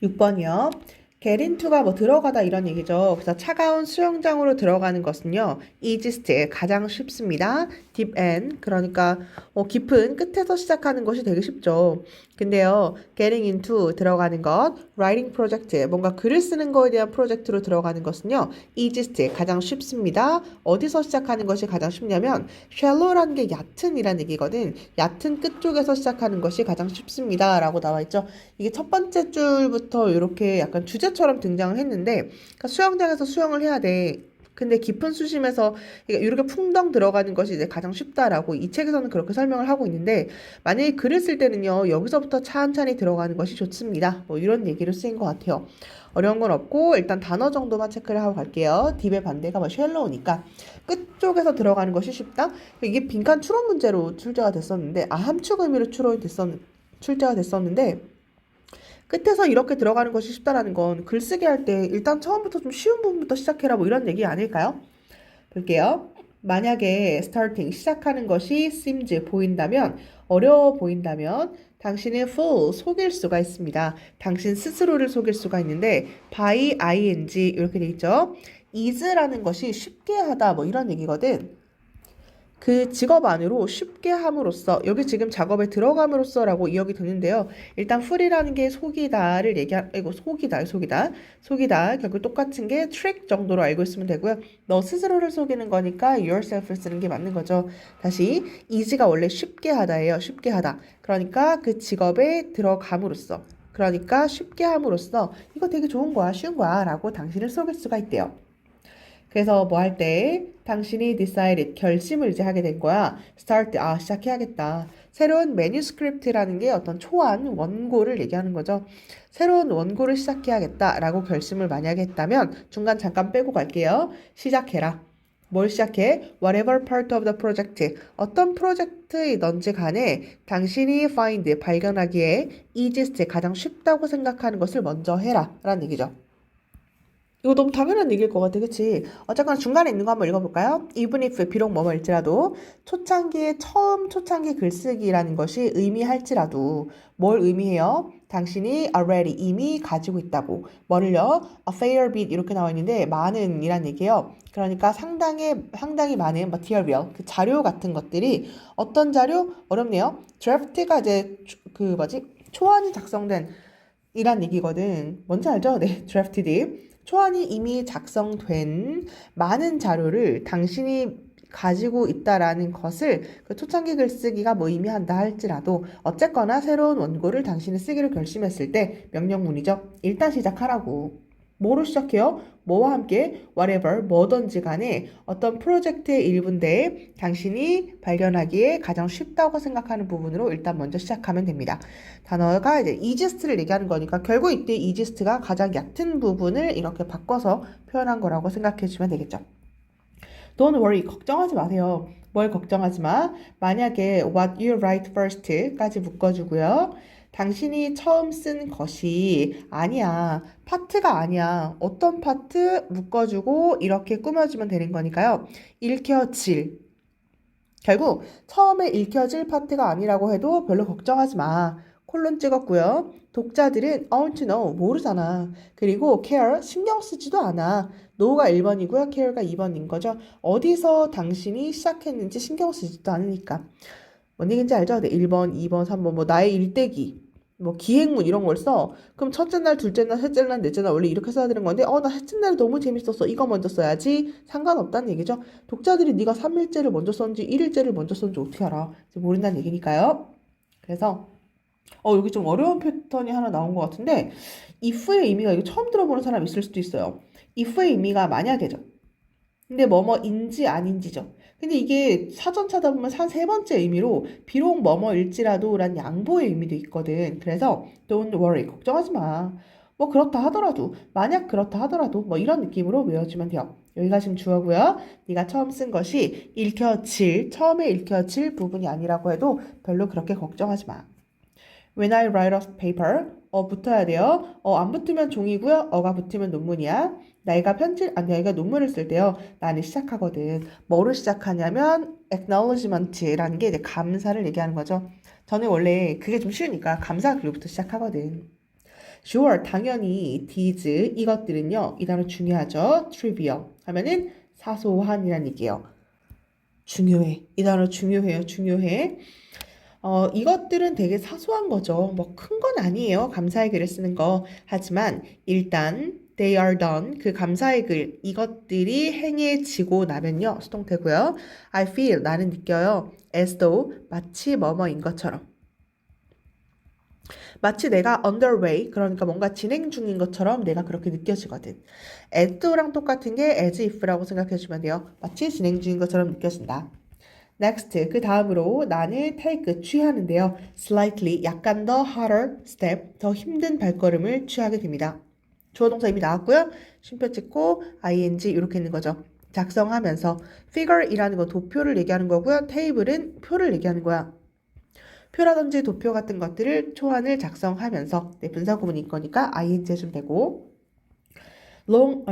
6번이요. get into가 뭐 들어가다 이런 얘기죠. 그래서 차가운 수영장으로 들어가는 것은요. easiest, 가장 쉽습니다. deep end, 그러니까 깊은 끝에서 시작하는 것이 되게 쉽죠. 근데요. getting into, 들어가는 것, writing project, 뭔가 글을 쓰는 거에 대한 프로젝트로 들어가는 것은요. easiest, 가장 쉽습니다. 어디서 시작하는 것이 가장 쉽냐면 shallow라는 게 얕은이란 얘기거든. 얕은 끝 쪽에서 시작하는 것이 가장 쉽습니다. 라고 나와 있죠. 이게 첫 번째 줄부터 이렇게 약간 주제처럼 등장을 했는데, 그러니까 수영장에서 수영을 해야 돼. 근데 깊은 수심에서 그러니까 이렇게 풍덩 들어가는 것이 이제 가장 쉽다라고 이 책에서는 그렇게 설명을 하고 있는데, 만약에 글을 쓸 때는요, 여기서부터 찬찬히 들어가는 것이 좋습니다. 뭐 이런 얘기를 쓰인 것 같아요. 어려운 건 없고 일단 단어 정도만 체크를 하고 갈게요. 딥의 반대가 뭐 쉘로우니까 끝쪽에서 들어가는 것이 쉽다. 이게 빈칸 추론 문제로 출제가 됐었는데, 함축 의미로 출제가 됐었는데, 끝에서 이렇게 들어가는 것이 쉽다라는 건 글쓰기 할 때 일단 처음부터 좀 쉬운 부분부터 시작해라 뭐 이런 얘기 아닐까요? 볼게요. 만약에 starting, 시작하는 것이 seems, 보인다면, 어려워 보인다면 당신의 fool, 속일 수가 있습니다. 당신 스스로를 속일 수가 있는데 by ing 이렇게 돼 있죠. is라는 것이 쉽게 하다 뭐 이런 얘기거든. 그 직업 안으로 쉽게 함으로써 여기 지금 작업에 들어감으로써라고 이야기 되는데요. 일단 풀이라는 게 속이다를 속이다 결국 똑같은 게 trick 정도로 알고 있으면 되고요. 너 스스로를 속이는 거니까 yourself를 쓰는 게 맞는 거죠. 다시 easy가 원래 쉽게 하다예요. 쉽게 하다. 그러니까 그 직업에 들어감으로써 그러니까 쉽게 함으로써 이거 되게 좋은 거야, 쉬운 거야 라고 당신을 속일 수가 있대요. 그래서 뭐 할 때 당신이 decided, 결심을 이제 하게 된 거야. start, 시작해야겠다. 새로운 manuscript라는 게 어떤 초안, 원고를 얘기하는 거죠. 새로운 원고를 시작해야겠다라고 결심을 만약에 했다면 중간 잠깐 빼고 갈게요. 시작해라. 뭘 시작해? Whatever part of the project, 어떤 프로젝트이든지 간에 당신이 find, 발견하기에 easiest, 가장 쉽다고 생각하는 것을 먼저 해라 라는 얘기죠. 이거 너무 당연한 얘기일 것 같아, 그치? 어쨌거나 중간에 있는 거 한번 읽어볼까요? Even if, 비록 뭐뭐일지라도, 처음 초창기 글쓰기라는 것이 의미할지라도, 뭘 의미해요? 당신이 already, 이미 가지고 있다고. 뭐를요? A fair bit, 이렇게 나와 있는데, 많은 이란 얘기예요. 그러니까 상당히 많은 material, 그 자료 같은 것들이, 어떤 자료? 어렵네요. draft가 이제, 초안이 작성된, 이란 얘기거든. 뭔지 알죠? 네, drafted. 초안이 이미 작성된 많은 자료를 당신이 가지고 있다라는 것을 그 초창기 글쓰기가 뭐 의미한다 할지라도 어쨌거나 새로운 원고를 당신이 쓰기로 결심했을 때 명령문이죠. 일단 시작하라고. 뭐로 시작해요? 뭐와 함께 whatever 뭐든지 간에 어떤 프로젝트의 일부인데 당신이 발견하기에 가장 쉽다고 생각하는 부분으로 일단 먼저 시작하면 됩니다. 단어가 이제 easiest를 얘기하는 거니까 결국 이때 easiest가 가장 얕은 부분을 이렇게 바꿔서 표현한 거라고 생각해 주시면 되겠죠. Don't worry, 걱정하지 마세요. 뭘 걱정하지 마. 만약에 what you write first까지 묶어주고요. 당신이 처음 쓴 것이 아니야. 파트가 아니야. 어떤 파트 묶어주고 이렇게 꾸며주면 되는 거니까요. 읽혀질. 결국 처음에 읽혀질 파트가 아니라고 해도 별로 걱정하지 마. 콜론 찍었고요. 독자들은 want to know, 모르잖아. 그리고 care, 신경 쓰지도 않아. no가 1번이고요. care가 2번인 거죠. 어디서 당신이 시작했는지 신경 쓰지도 않으니까. 뭔 얘기인지 알죠? 네, 1번, 2번, 3번, 뭐 나의 일대기, 뭐 기행문 이런 걸 써. 그럼 첫째 날, 둘째 날, 셋째 날, 넷째 날 원래 이렇게 써야 되는 건데 나 셋째 날이 너무 재밌었어. 이거 먼저 써야지. 상관없다는 얘기죠. 독자들이 네가 3일째를 먼저 썼는지 1일째를 먼저 썼는지 어떻게 알아? 모른다는 얘기니까요. 그래서 여기 좀 어려운 패턴이 하나 나온 것 같은데 if의 의미가 이거 처음 들어보는 사람 있을 수도 있어요. if의 의미가 만약에죠. 근데 뭐뭐인지 아닌지죠. 근데 이게 사전 찾아보면 한 세 번째 의미로 비록 뭐뭐일지라도 란 양보의 의미도 있거든. 그래서 don't worry, 걱정하지 마. 뭐 그렇다 하더라도, 만약 그렇다 하더라도 뭐 이런 느낌으로 외워주면 돼요. 여기가 지금 주어고요. 네가 처음 쓴 것이 처음에 읽혀질 부분이 아니라고 해도 별로 그렇게 걱정하지 마. When I write a paper, 붙어야 돼요. 안 붙으면 종이고요. 어가 붙으면 논문이야. 내가 논문을 쓸 때요. 나는 시작하거든. 뭐로 시작하냐면 acknowledgement라는 게 이제 감사를 얘기하는 거죠. 저는 원래 그게 좀 쉬우니까 감사 글부터 시작하거든. Sure, 당연히 these 이것들은요. 이 단어 중요하죠. trivial 하면은 사소한이란 얘기예요. 중요해. 이 단어 중요해요. 중요해. 이것들은 되게 사소한 거죠. 뭐 큰 건 아니에요. 감사의 글을 쓰는 거. 하지만 일단 they are done 그 감사의 글 이것들이 행해지고 나면요. 수동태고요. I feel 나는 느껴요. as though 마치 뭐뭐인 것처럼. 마치 내가 underway 그러니까 뭔가 진행 중인 것처럼 내가 그렇게 느껴지거든. as though 똑같은 게 as if라고 생각해 주면 돼요. 마치 진행 중인 것처럼 느껴진다. Next, 그 다음으로 나는 take, 취하는데요. Slightly, 약간 더 harder step, 더 힘든 발걸음을 취하게 됩니다. 주어 동사 이미 나왔고요. 쉼표 찍고 ing 이렇게 있는 거죠. 작성하면서 figure이라는 건 도표를 얘기하는 거고요. table은 표를 얘기하는 거야. 표라든지 도표 같은 것들을 초안을 작성하면서 분사 구문일 거니까 ing 해주면 되고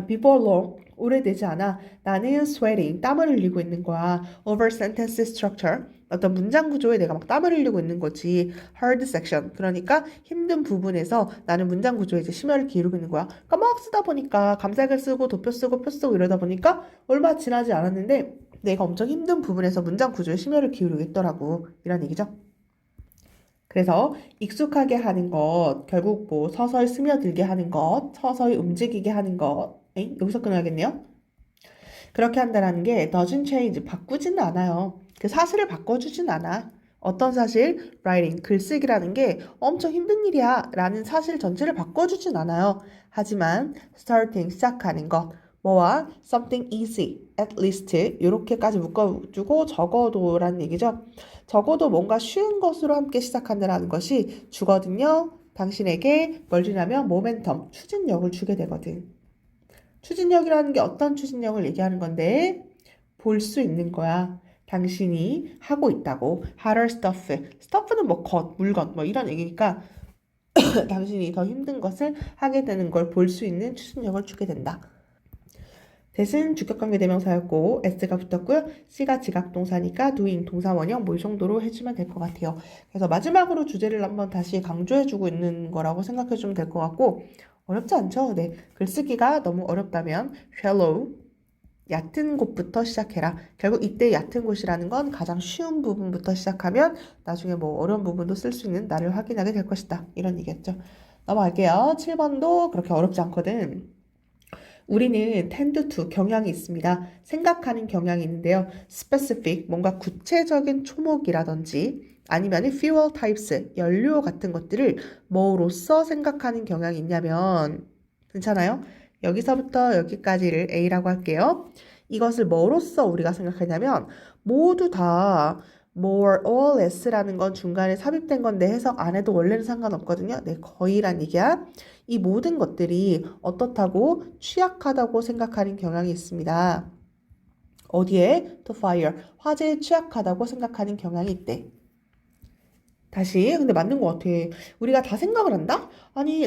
before long, 오래되지 않아 나는 sweating, 땀을 흘리고 있는 거야. over sentence structure, 어떤 문장 구조에 내가 막 땀을 흘리고 있는 거지. hard section, 그러니까 힘든 부분에서 나는 문장 구조에 이제 심혈을 기울이고 있는 거야. 그러니까 막 쓰다 보니까 감사글 쓰고 도표 쓰고 표 쓰고 이러다 보니까 얼마 지나지 않았는데 내가 엄청 힘든 부분에서 문장 구조에 심혈을 기울이고 있더라고. 이런 얘기죠. 그래서 익숙하게 하는 것, 결국 뭐 서서히 스며들게 하는 것, 서서히 움직이게 하는 것, 여기서 끊어야겠네요. 그렇게 한다는 게 doesn't change, 바꾸지는 않아요. 그 사실을 바꿔주진 않아. 어떤 사실? writing, 글쓰기라는 게 엄청 힘든 일이야 라는 사실 전체를 바꿔주진 않아요. 하지만 starting, 시작하는 것, 뭐와 something easy, at least 이렇게까지 묶어주고 적어도라는 얘기죠. 적어도 뭔가 쉬운 것으로 함께 시작한다는 것이 주거든요. 당신에게 뭘 주냐면 모멘텀, 추진력을 주게 되거든. 추진력이라는 게 어떤 추진력을 얘기하는 건데 볼 수 있는 거야. 당신이 하고 있다고. harder stuff. stuff는 뭐 것, 물건 뭐 이런 얘기니까 당신이 더 힘든 것을 하게 되는 걸 볼 수 있는 추진력을 주게 된다. 대신 주격관계 대명사였고 s가 붙었고요. C가 지각동사니까 doing 동사 원형 뭐 이 정도로 해주면 될 것 같아요. 그래서 마지막으로 주제를 한번 다시 강조해주고 있는 거라고 생각해주면 될 것 같고 어렵지 않죠? 네, 글쓰기가 너무 어렵다면 shallow 얕은 곳부터 시작해라. 결국 이때 얕은 곳이라는 건 가장 쉬운 부분부터 시작하면 나중에 뭐 어려운 부분도 쓸 수 있는 나를 확인하게 될 것이다. 이런 얘기였죠. 넘어갈게요. 7번도 그렇게 어렵지 않거든. 우리는 tend to 경향이 있습니다. 생각하는 경향이 있는데요. specific 뭔가 구체적인 초목이라든지 아니면 fuel types 연료 같은 것들을 뭐로서 생각하는 경향이 있냐면 괜찮아요? 여기서부터 여기까지를 A라고 할게요. 이것을 뭐로서 우리가 생각하냐면 모두 다 more or less라는 건 중간에 삽입된 건데 해석 안 해도 원래는 상관없거든요. 네, 거의란 얘기야. 이 모든 것들이 어떻다고 취약하다고 생각하는 경향이 있습니다. 어디에? to fire. 화재에 취약하다고 생각하는 경향이 있대. 다시 근데 맞는 것 같아. 우리가 다 생각을 한다? 아니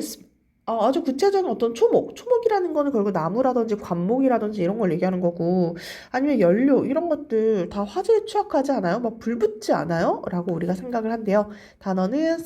아주 구체적인 어떤 초목이라는 거는 결국 나무라든지 관목이라든지 이런 걸 얘기하는 거고 아니면 연료 이런 것들 다 화재에 취약하지 않아요? 막 불 붙지 않아요? 라고 우리가 생각을 한대요. 단어는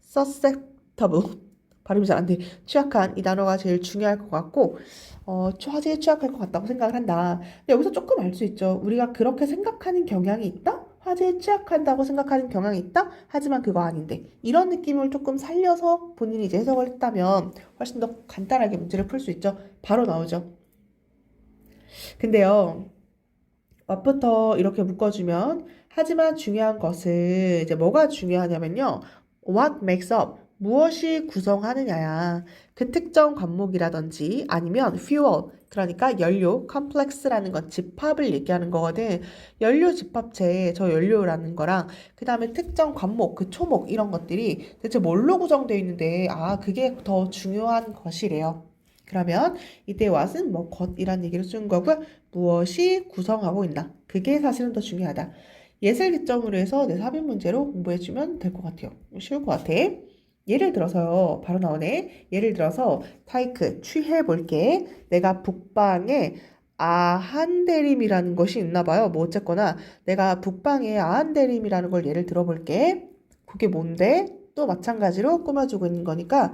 susceptible 발음이 잘 안 돼. 취약한 이 단어가 제일 중요할 것 같고 화재에 취약할 것 같다고 생각을 한다. 근데 여기서 조금 알 수 있죠. 우리가 그렇게 생각하는 경향이 있다? 화재에 취약한다고 생각하는 경향이 있다? 하지만 그거 아닌데 이런 느낌을 조금 살려서 본인이 이제 해석을 했다면 훨씬 더 간단하게 문제를 풀 수 있죠. 바로 나오죠. 근데요. what부터 이렇게 묶어주면 하지만 중요한 것은 이제 뭐가 중요하냐면요. what makes up 무엇이 구성하느냐야. 그 특정 관목이라든지 아니면 fuel 그러니까 연료 complex라는 건 집합을 얘기하는 거거든. 연료 집합체 저 연료라는 거랑 그 다음에 특정 관목 그 초목 이런 것들이 대체 뭘로 구성되어 있는데 그게 더 중요한 것이래요. 그러면 이때 what은 뭐 것이란 얘기를 쓰는 거고요. 무엇이 구성하고 있나. 그게 사실은 더 중요하다. 예를 기점으로 해서 내 삽입 문제로 공부해주면 될 것 같아요. 쉬울 것 같아. 예를 들어서요. 바로 나오네. 예를 들어서 타이크 취해볼게. 내가 북방에 아한대림이라는 것이 있나 봐요. 뭐 어쨌거나 내가 북방에 아한대림이라는 걸 예를 들어볼게. 그게 뭔데? 또 마찬가지로 꾸며주고 있는 거니까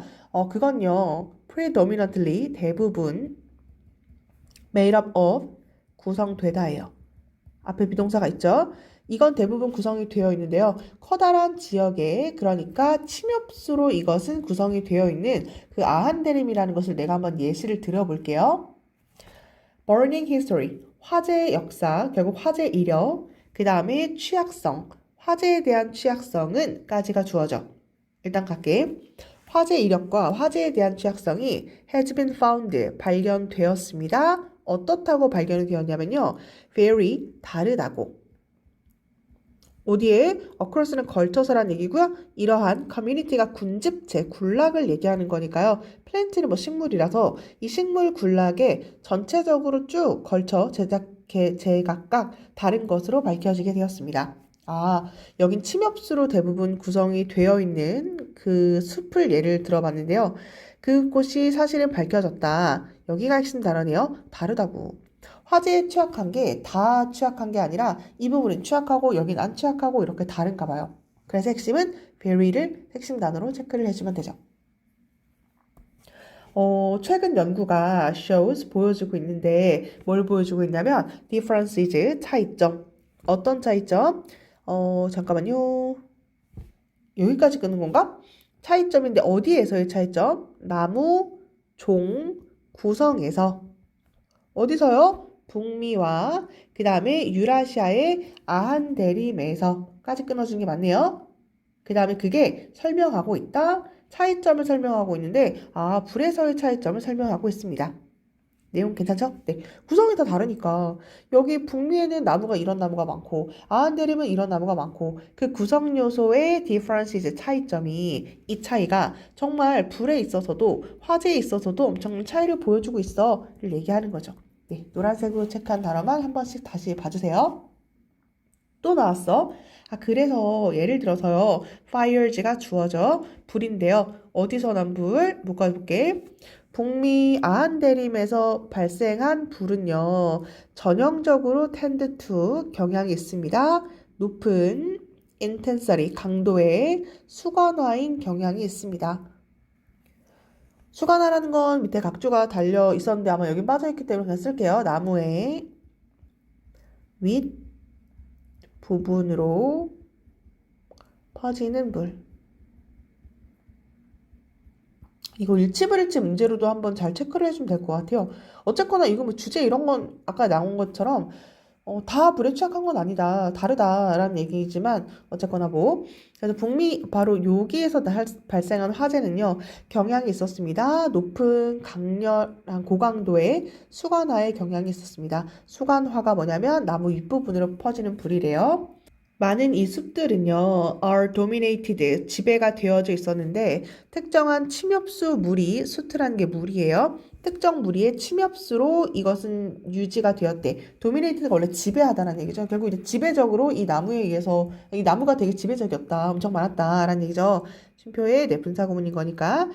그건요. predominantly 대부분 made up of 구성되다예요. 앞에 비동사가 있죠. 이건 대부분 구성이 되어 있는데요. 커다란 지역에 그러니까 침엽수로 이것은 구성이 되어 있는 그 아한대림이라는 것을 내가 한번 예시를 들어볼게요. Burning history, 화제의 역사, 결국 화제 이력, 그 다음에 취약성, 화제에 대한 취약성은 까지가 주어져. 일단 갈게. 화제 이력과 화제에 대한 취약성이 has been found, 발견되었습니다. 어떻다고 발견이 되었냐면요. very, 다르다고. 어디에? across는 걸쳐서란 얘기고요. 이러한 커뮤니티가 군집체, 군락을 얘기하는 거니까요. 플랜트는 뭐 식물이라서 이 식물 군락에 전체적으로 쭉 걸쳐 제각각 다른 것으로 밝혀지게 되었습니다. 아, 여긴 침엽수로 대부분 구성이 되어 있는 그 숲을 예를 들어봤는데요. 그곳이 사실은 밝혀졌다. 여기가 핵심 단어네요. 다르다고. 화재에 취약한 게 다 취약한 게 아니라 이 부분은 취약하고 여긴 안 취약하고 이렇게 다른가 봐요. 그래서 핵심은 very를 핵심 단어로 체크를 해주면 되죠. 최근 연구가 shows 보여주고 있는데 뭘 보여주고 있냐면 differences 차이점. 어떤 차이점? 잠깐만요. 여기까지 끄는 건가? 차이점인데 어디에서의 차이점? 나무, 종, 구성에서. 어디서요? 북미와 그 다음에 유라시아의 아한대림에서까지 끊어주는 게 맞네요. 그 다음에 그게 설명하고 있다. 차이점을 설명하고 있는데 불에서의 차이점을 설명하고 있습니다. 내용 괜찮죠? 네. 구성이 다 다르니까 여기 북미에는 나무가 이런 나무가 많고 아한대림은 이런 나무가 많고 그 구성 요소의 differences 차이점이 이 차이가 정말 불에 있어서도 화재에 있어서도 엄청난 차이를 보여주고 있어를 얘기하는 거죠. 네, 노란색으로 체크한 단어만 한 번씩 다시 봐주세요. 또 나왔어. 그래서 예를 들어서요. fires가 주어져 불인데요. 어디서 난 불? 묶어볼게. 북미 아한대림에서 발생한 불은요. 전형적으로 tend to 경향이 있습니다. 높은 intensity 강도의 수관화인 경향이 있습니다. 수관화라는 건 밑에 각주가 달려 있었는데 아마 여기 빠져있기 때문에 그냥 쓸게요. 나무의 윗 부분으로 퍼지는 물. 이거 일치불일치 문제로도 한번 잘 체크를 해주면 될 것 같아요. 어쨌거나 이거 뭐 주제 이런 건 아까 나온 것처럼 다 불에 취약한 건 아니다. 다르다라는 얘기지만 어쨌거나 뭐 그래서 북미 바로 여기에서 발생한 화재는요. 경향이 있었습니다. 높은 강렬한 고강도의 수관화의 경향이 있었습니다. 수관화가 뭐냐면 나무 윗부분으로 퍼지는 불이래요. 많은 이 숲들은요, are dominated, 지배가 되어져 있었는데, 특정한 침엽수 무리, 수트라는 게 무리예요. 특정 무리의 침엽수로 이것은 유지가 되었대. dominated가 원래 지배하다라는 얘기죠. 결국 이제 지배적으로 이 나무에 의해서, 이 나무가 되게 지배적이었다, 엄청 많았다라는 얘기죠. 쉼표의 네, 분사구문인 거니까.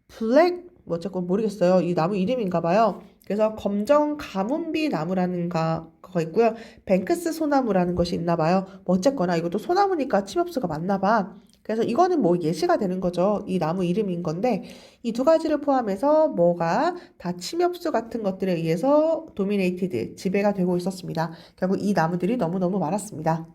블랙, 뭐 어쨌건 모르겠어요. 이 나무 이름인가 봐요. 그래서 검정 가문비 나무라는 거가 있고요. 뱅크스 소나무라는 것이 있나 봐요. 뭐 어쨌거나 이것도 소나무니까 침엽수가 맞나 봐. 그래서 이거는 뭐 예시가 되는 거죠. 이 나무 이름인 건데 이 두 가지를 포함해서 뭐가 다 침엽수 같은 것들에 의해서 dominated, 지배가 되고 있었습니다. 결국 이 나무들이 너무너무 많았습니다.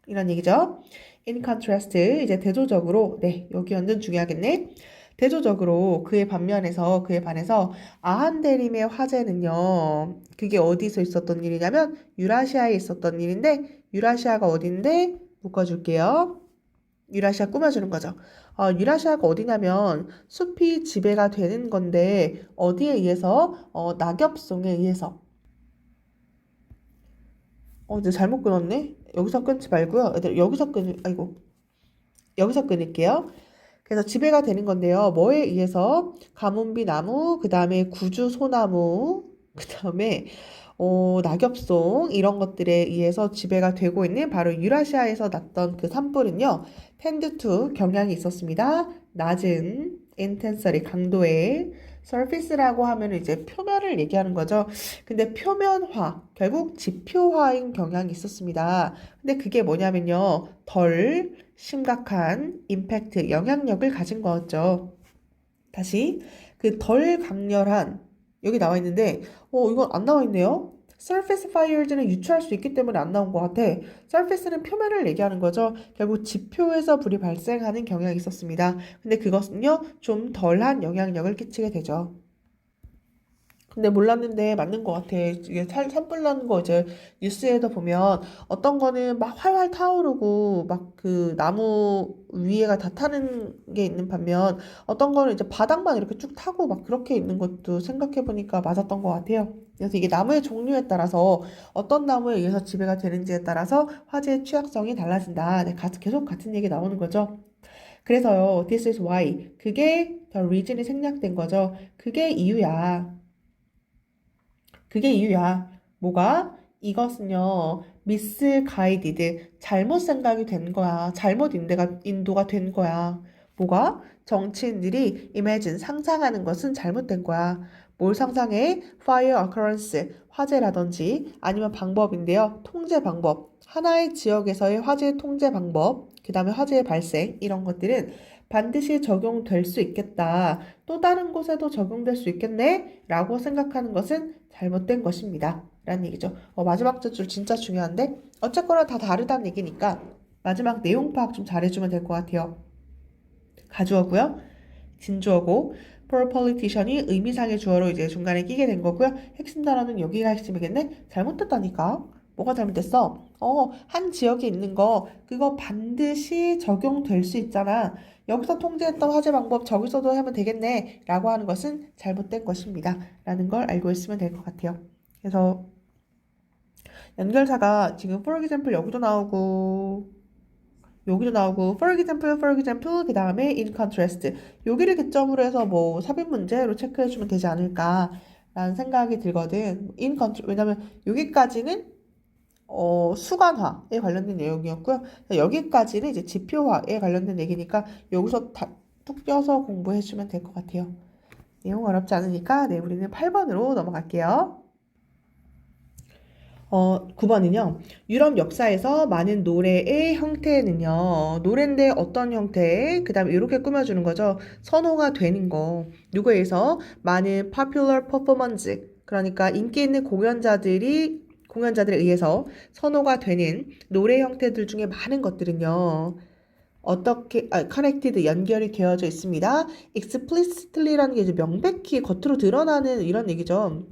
이런 얘기죠. In contrast, 이제 대조적으로, 네, 여기 완전 중요하겠네. 대조적으로 그에 반해서 아한대림의 화재는요. 그게 어디서 있었던 일이냐면 유라시아에 있었던 일인데 유라시아가 어딘데? 묶어줄게요. 유라시아 꾸며주는 거죠. 유라시아가 어디냐면 숲이 지배가 되는 건데 어디에 의해서? 낙엽송에 의해서. 이제 잘못 끊었네. 여기서 끊지 말고요. 여기서 끊을게요. 그래서 지배가 되는 건데요. 뭐에 의해서? 가문비 나무, 그 다음에 구주 소나무, 그 다음에 낙엽송 이런 것들에 의해서 지배가 되고 있는 바로 유라시아에서 났던 그 산불은요. tend to 경향이 있었습니다. 낮은 intensity 강도의 surface라고 하면 이제 표면을 얘기하는 거죠. 근데 표면화, 결국 지표화인 경향이 있었습니다. 근데 그게 뭐냐면요. 덜 심각한 임팩트, 영향력을 가진 거였죠. 다시 그 덜 강렬한 여기 나와 있는데 이건 안 나와 있네요. surface fires는 유추할 수 있기 때문에 안 나온 것 같아. surface는 표면을 얘기하는 거죠. 결국 지표에서 불이 발생하는 경향이 있었습니다. 근데 그것은요 좀 덜한 영향력을 끼치게 되죠. 근데 몰랐는데 맞는 것 같아. 이게 산불 나는 거 이제 뉴스에도 보면 어떤 거는 막 활활 타오르고 막 그 나무 위에가 다 타는 게 있는 반면 어떤 거는 이제 바닥만 이렇게 쭉 타고 막 그렇게 있는 것도 생각해 보니까 맞았던 것 같아요. 그래서 이게 나무의 종류에 따라서 어떤 나무에 의해서 지배가 되는지에 따라서 화재의 취약성이 달라진다. 네, 계속 같은 얘기 나오는 거죠. 그래서요, this is why. 그게 the reason이 생략된 거죠. 그게 이유야. 그게 이유야. 뭐가? 이것은요, misguided, 잘못 생각이 된 거야. 잘못 인도가 된 거야. 뭐가? 정치인들이 imagine, 상상하는 것은 잘못된 거야. 뭘 상상해? fire occurrence, 화재라든지 아니면 방법인데요. 통제 방법. 하나의 지역에서의 화재 통제 방법, 그 다음에 화재의 발생, 이런 것들은 반드시 적용될 수 있겠다. 또 다른 곳에도 적용될 수 있겠네? 라고 생각하는 것은 잘못된 것입니다. 라는 얘기죠. 마지막 줄 진짜 중요한데 어쨌거나 다 다르다는 얘기니까 마지막 내용 파악 좀 잘해주면 될 것 같아요. 가주어고요. 진주어고 for politician이 의미상의 주어로 이제 중간에 끼게 된 거고요. 핵심 단어는 여기가 핵심이겠네? 잘못됐다니까. 뭐가 잘못됐어? 한 지역에 있는 거 그거 반드시 적용될 수 있잖아. 여기서 통제했던 화재 방법 저기서도 하면 되겠네 라고 하는 것은 잘못된 것입니다 라는 걸 알고 있으면 될 것 같아요. 그래서 연결사가 지금 for example 여기도 나오고 for example 그 다음에 in contrast 여기를 기점으로 해서 뭐 삽입 문제로 체크해주면 되지 않을까 라는 생각이 들거든. 왜냐면 여기까지는 수간화에 관련된 내용이었고요. 여기까지는 이제 지표화에 관련된 얘기니까 여기서 뚝 떼어서 공부해주면 될 것 같아요. 내용 어렵지 않으니까 네, 우리는 8번으로 넘어갈게요. 9번은요. 유럽 역사에서 많은 노래의 형태는요. 노래인데 어떤 형태? 그 다음에 이렇게 꾸며주는 거죠. 선호가 되는 거. 누구에 의해서? 많은 popular performance. 그러니까 인기 있는 공연자들에 의해서 선호가 되는 노래 형태들 중에 많은 것들은요. 어떻게 connected 연결이 되어져 있습니다. explicitly라는 게 이제 명백히 겉으로 드러나는 이런 얘기죠.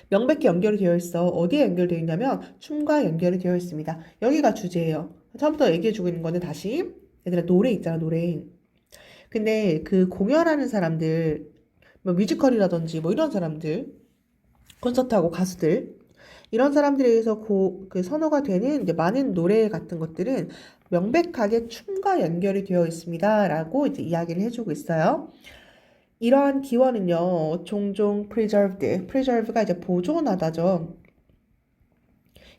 명백히 연결이 되어 있어. 어디에 연결되어 있냐면 춤과 연결이 되어 있습니다. 여기가 주제예요. 처음부터 얘기해주고 있는 거는 다시 얘들아 노래 있잖아 노래. 근데 그 공연하는 사람들 뭐 뮤지컬이라든지 뭐 이런 사람들 콘서트하고 가수들 이런 사람들에 의해서 그 선호가 되는 이제 많은 노래 같은 것들은 명백하게 춤과 연결이 되어 있습니다. 라고 이제 이야기를 해주고 있어요. 이러한 기원은요, 종종 preserve가 이제 보존하다죠.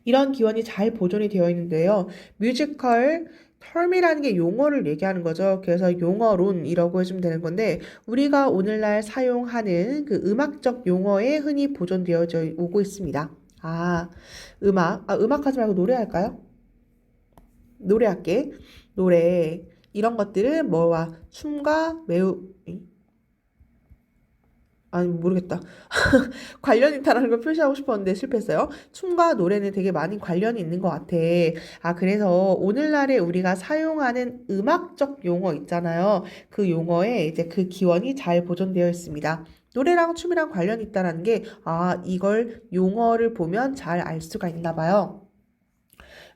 이런 기원이 잘 보존이 되어 있는데요. 뮤지컬 term이라는 게 용어를 얘기하는 거죠. 그래서 용어론이라고 해주면 되는 건데 우리가 오늘날 사용하는 그 음악적 용어에 흔히 보존되어져 오고 있습니다. 음악 하지 말고 노래할까요? 노래할게. 노래 이런 것들은 뭐와 춤과 매우 아니 모르겠다. 관련 있다라는 걸 표시하고 싶었는데 실패했어요. 춤과 노래는 되게 많이 관련이 있는 것 같아. 그래서 오늘날에 우리가 사용하는 음악적 용어 있잖아요. 그 용어에 이제 그 기원이 잘 보존되어 있습니다. 노래랑 춤이랑 관련이 있다는 게, 이걸 용어를 보면 잘 알 수가 있나 봐요.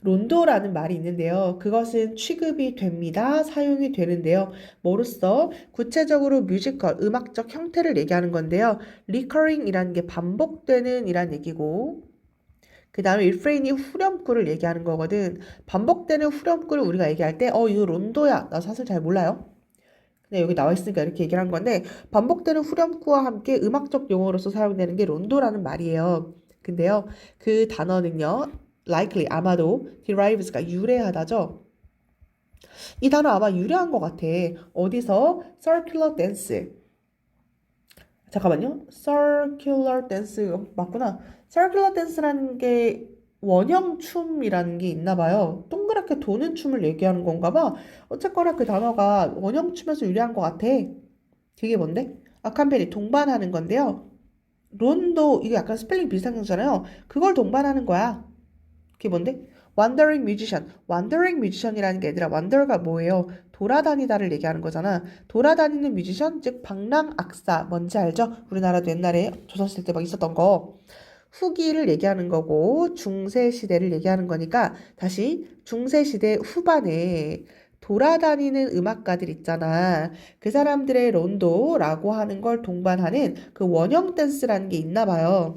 론도라는 말이 있는데요. 그것은 취급이 됩니다. 사용이 되는데요. 뭐로써? 구체적으로 뮤지컬, 음악적 형태를 얘기하는 건데요. recurring이라는 게 반복되는 이란 얘기고 그 다음에 refrain이 후렴구를 얘기하는 거거든. 반복되는 후렴구를 우리가 얘기할 때 이거 론도야. 나 사실 잘 몰라요. 근데 여기 나와 있으니까 이렇게 얘기를 한 건데 반복되는 후렴구와 함께 음악적 용어로서 사용되는 게 론도라는 말이에요. 근데요. 그 단어는요. likely 아마도 derives가 유래하다죠. 이 단어 아마 유래한 것 같아. 어디서? circular dance. 잠깐만요. circular dance 맞구나. circular dance라는 게 원형춤이라는 게 있나 봐요. 동그랗게 도는 춤을 얘기하는 건가 봐. 어쨌거나 그 단어가 원형춤에서 유래한 것 같아. 그게 뭔데? 아캄페리 동반하는 건데요. 론도 이게 약간 스펠링 비슷한 거잖아요. 그걸 동반하는 거야. 그게 뭔데? Wandering musician. Wandering musician이라는 게 얘들아 wander가 뭐예요? 돌아다니다를 얘기하는 거잖아. 돌아다니는 뮤지션, 즉 방랑악사. 뭔지 알죠? 우리나라도 옛날에 조선시대 때 막 있었던 거. 후기를 얘기하는 거고 중세 시대를 얘기하는 거니까 다시 중세 시대 후반에 돌아다니는 음악가들 있잖아. 그 사람들의 론도라고 하는 걸 동반하는 그 원형 댄스라는 게 있나 봐요.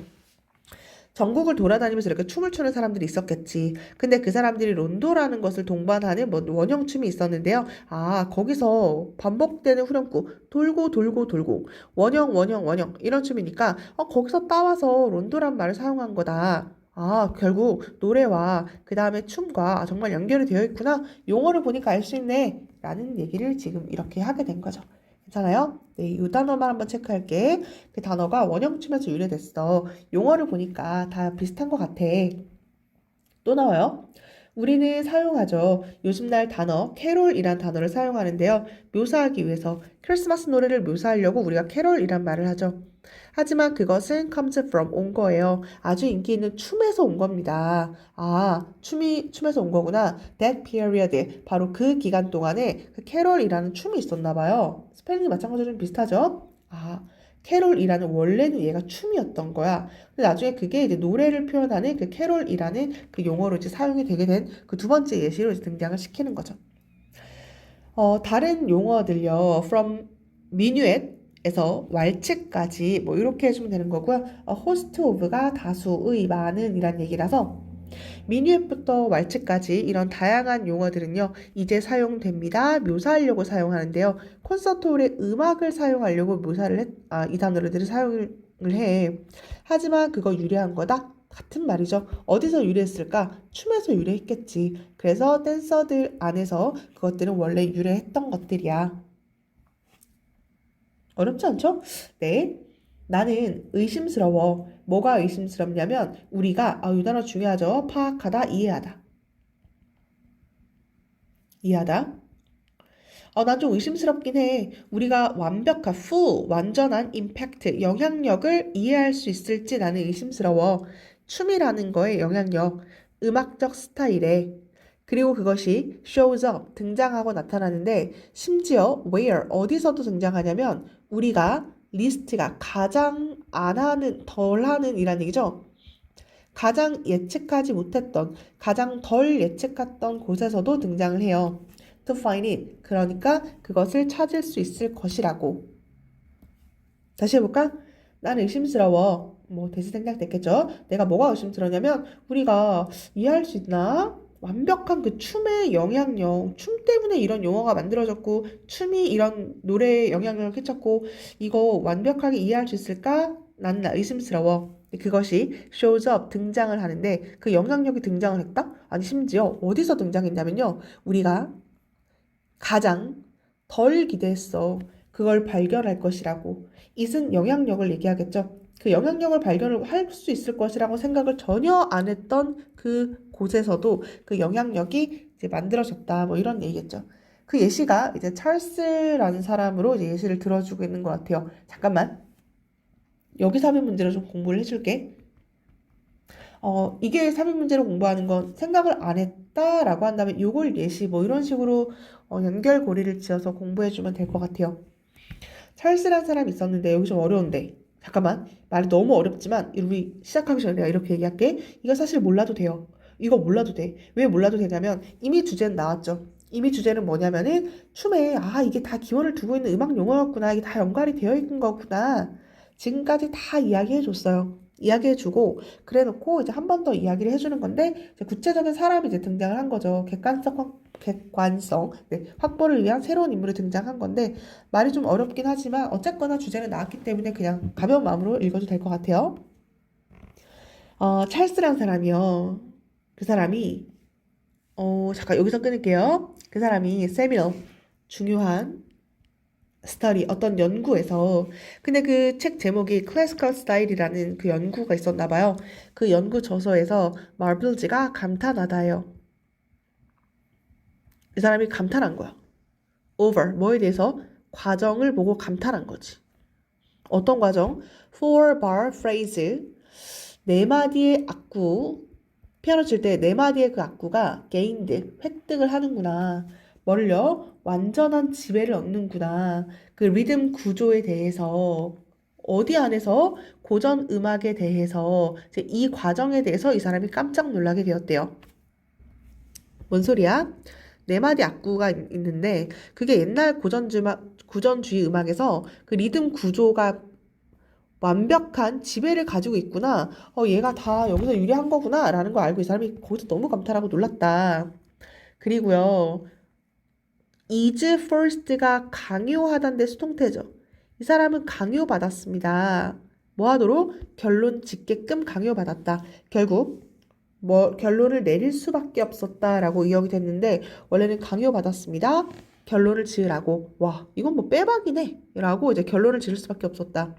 전국을 돌아다니면서 이렇게 춤을 추는 사람들이 있었겠지. 근데 그 사람들이 론도라는 것을 동반하는 뭐 원형춤이 있었는데요. 아, 거기서 반복되는 후렴구 돌고 돌고 돌고 원형 원형 원형 이런 춤이니까 거기서 따와서 론도란 말을 사용한 거다. 아, 결국 노래와 그 다음에 춤과 정말 연결이 되어 있구나. 용어를 보니까 알 수 있네. 라는 얘기를 지금 이렇게 하게 된 거죠. 괜찮아요? 네, 이 단어만 한번 체크할게. 그 단어가 원형춤에서 유래됐어. 용어를 보니까 다 비슷한 것 같아. 또 나와요. 우리는 사용하죠. 요즘 날 단어 캐롤이란 단어를 사용하는데요. 묘사하기 위해서 크리스마스 노래를 묘사하려고 우리가 캐롤이란 말을 하죠. 하지만 그것은 comes from 온 거예요. 아주 인기 있는 춤에서 온 겁니다. 아, 춤에서 온 거구나. That period. 바로 그 기간 동안에 그 캐롤이라는 춤이 있었나 봐요. 스펠링이 마찬가지로 좀 비슷하죠? 아, 캐롤이라는 원래는 얘가 춤이었던 거야. 근데 나중에 그게 이제 노래를 표현하는 그 캐롤이라는 그 용어로 이제 사용이 되게 된 그 두 번째 예시로 이제 등장을 시키는 거죠. 다른 용어들요. from minuet에서 왈츠까지 뭐 이렇게 해주면 되는 거고요. host of가 다수의 많은 이란 얘기라서 미니엣부터 왈츠까지 이런 다양한 용어들은요. 이제 사용됩니다. 묘사하려고 사용하는데요. 콘서트홀의 음악을 사용하려고 이 단어들을 사용을 해. 하지만 그거 유래한 거다? 같은 말이죠. 어디서 유래했을까? 춤에서 유래했겠지. 그래서 댄서들 안에서 그것들은 원래 유래했던 것들이야. 어렵지 않죠? 네. 나는 의심스러워. 뭐가 의심스럽냐면 우리가 이 단어 중요하죠. 파악하다, 이해하다. 이해하다. 난 좀 의심스럽긴 해. 우리가 완벽한, 완전한 임팩트, 영향력을 이해할 수 있을지 나는 의심스러워. 춤이라는 거에 영향력, 음악적 스타일에 그리고 그것이 shows up, 등장하고 나타나는데 심지어 where, 어디서도 등장하냐면 우리가 리스트가 가장 안 하는, 덜 하는 이란 얘기죠. 가장 예측하지 못했던, 가장 덜 예측했던 곳에서도 등장을 해요. To find it. 그러니까 그것을 찾을 수 있을 것이라고. 다시 해볼까? 나는 의심스러워. 뭐 대신 생략됐겠죠? 내가 뭐가 의심스러냐면 우리가 이해할 수 있나? 완벽한 그 춤의 영향력, 춤 때문에 이런 용어가 만들어졌고 춤이 이런 노래에 영향력을 끼쳤고 이거 완벽하게 이해할 수 있을까? 나는 의심스러워. 그것이 shows up, 등장을 하는데 그 영향력이 등장을 했다? 아니 심지어 어디서 등장했냐면요. 우리가 가장 덜 기대했어. 그걸 발견할 것이라고. it은 영향력을 얘기하겠죠. 그 영향력을 발견을 할 수 있을 것이라고 생각을 전혀 안 했던 그 곳에서도 그 영향력이 이제 만들어졌다. 뭐 이런 얘기겠죠. 그 예시가 이제 찰스라는 사람으로 이제 예시를 들어주고 있는 것 같아요. 잠깐만. 여기 3인 문제를 좀 공부를 해줄게. 이게 3인 문제를 공부하는 건 생각을 안 했다라고 한다면 요걸 예시 뭐 이런 식으로 연결고리를 지어서 공부해주면 될 것 같아요. 찰스란 사람이 있었는데 여기 좀 어려운데 잠깐만 말이 너무 어렵지만 우리 시작하기 전에 내가 이렇게 얘기할게. 이거 사실 몰라도 돼요. 이거 몰라도 돼. 왜 몰라도 되냐면 이미 주제는 나왔죠. 이미 주제는 뭐냐면은 춤에 이게 다 기원을 두고 있는 음악 용어였구나. 이게 다 연관이 되어 있는 거구나. 지금까지 다 이야기해줬어요. 이야기해주고 그래놓고 이제 한 번 더 이야기를 해주는 건데 이제 구체적인 사람이 이제 등장을 한 거죠. 객관성 네, 확보를 위한 새로운 인물이 등장한 건데 말이 좀 어렵긴 하지만 어쨌거나 주제는 나왔기 때문에 그냥 가벼운 마음으로 읽어도 될 것 같아요. 찰스란 사람이요. 그 사람이 잠깐 여기서 끊을게요. 그 사람이 세미널 중요한 study 어떤 연구에서 근데 그 책 제목이 클래시컬 스타일이라는 그 연구가 있었나 봐요. 그 연구 저서에서 마블즈가 감탄하다예요. 이 사람이 감탄한 거야. over 뭐에 대해서 과정을 보고 감탄한 거지. 어떤 과정? four bar phrase 네 마디의 악구 피아노 칠 때 네 마디의 그 악구가 gained 획득을 하는구나. 뭘요? 완전한 지배를 얻는구나. 그 리듬 구조에 대해서 어디 안에서 고전 음악에 대해서 이제 이 과정에 대해서 이 사람이 깜짝 놀라게 되었대요. 뭔 소리야? 네 마디 악구가 있는데 그게 옛날 고전주의 음악에서 그 리듬 구조가 완벽한 지배를 가지고 있구나. 얘가 다 여기서 유리한 거구나. 라는 걸 알고 이 사람이 거기서 너무 감탄하고 놀랐다. 그리고요. is first가 강요하다인데 수동태죠. 이 사람은 강요받았습니다. 뭐 하도록? 결론 짓게끔 강요받았다. 결국 결론을 내릴 수밖에 없었다라고 이야기 됐는데 원래는 강요받았습니다. 결론을 지으라고. 와, 이건 뭐 빼박이네. 라고 이제 결론을 지을 수밖에 없었다.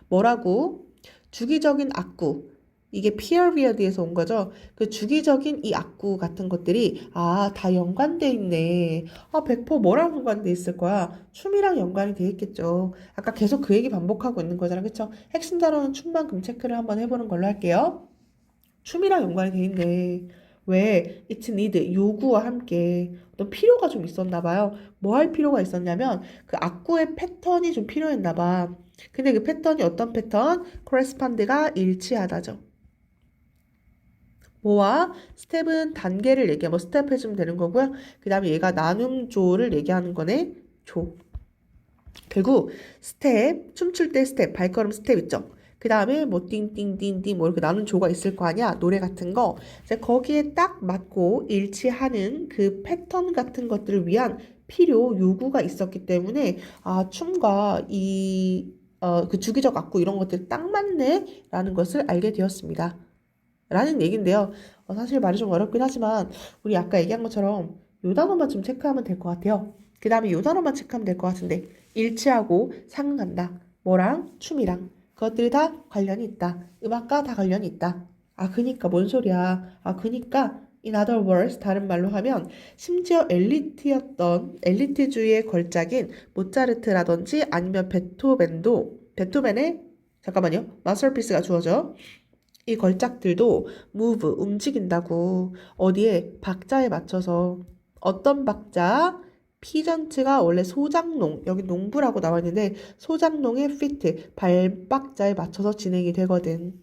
뭐라고? 주기적인 악구. 이게 피어리어드에서 온 거죠. 그 주기적인 이 악구 같은 것들이 다 연관돼 있네. 100% 뭐랑 연관돼 있을 거야? 춤이랑 연관이 돼 있겠죠. 아까 계속 그 얘기 반복하고 있는 거잖아. 그쵸? 핵심 단어는 춤만큼 체크를 한번 해보는 걸로 할게요. 춤이랑 연관이 돼 있네. 왜? It's need, 요구와 함께 어떤 필요가 좀 있었나 봐요. 뭐 할 필요가 있었냐면 그 악구의 패턴이 좀 필요했나 봐. 근데 그 패턴이 어떤 패턴? correspond가 일치하다죠. 뭐와? 스텝은 단계를 얘기해. 뭐 스텝 해주면 되는 거고요. 그 다음에 얘가 나눔조를 얘기하는 거네. 조. 결국 스텝, 춤출 때 스텝, 발걸음 스텝 있죠. 그 다음에 뭐 띵띵띵띵 뭐 이렇게 나눈 조가 있을 거 아니야. 노래 같은 거. 이제 거기에 딱 맞고 일치하는 그 패턴 같은 것들을 위한 필요, 요구가 있었기 때문에 춤과 그 주기적 악구 이런 것들이 딱 맞네 라는 것을 알게 되었습니다. 라는 얘긴데요. 사실 말이 좀 어렵긴 하지만 우리 아까 얘기한 것처럼 요 단어만 좀 체크하면 될 것 같아요. 그 다음에 요 단어만 체크하면 될 것 같은데 일치하고 상응한다. 뭐랑? 춤이랑. 그것들이 다 관련이 있다. 음악과 다 관련이 있다. 그니까 뭔 소리야. 그니까 in other words 다른 말로 하면 심지어 엘리트주의의 걸작인 모차르트라든지 아니면 베토벤의 잠깐만요. 마스터피스가 주어져. 이 걸작들도 move, 움직인다고. 어디에? 박자에 맞춰서. 어떤 박자? 피전트가 원래 소장농, 여기 농부라고 나와 있는데 소장농의 fit, 발박자에 맞춰서 진행이 되거든.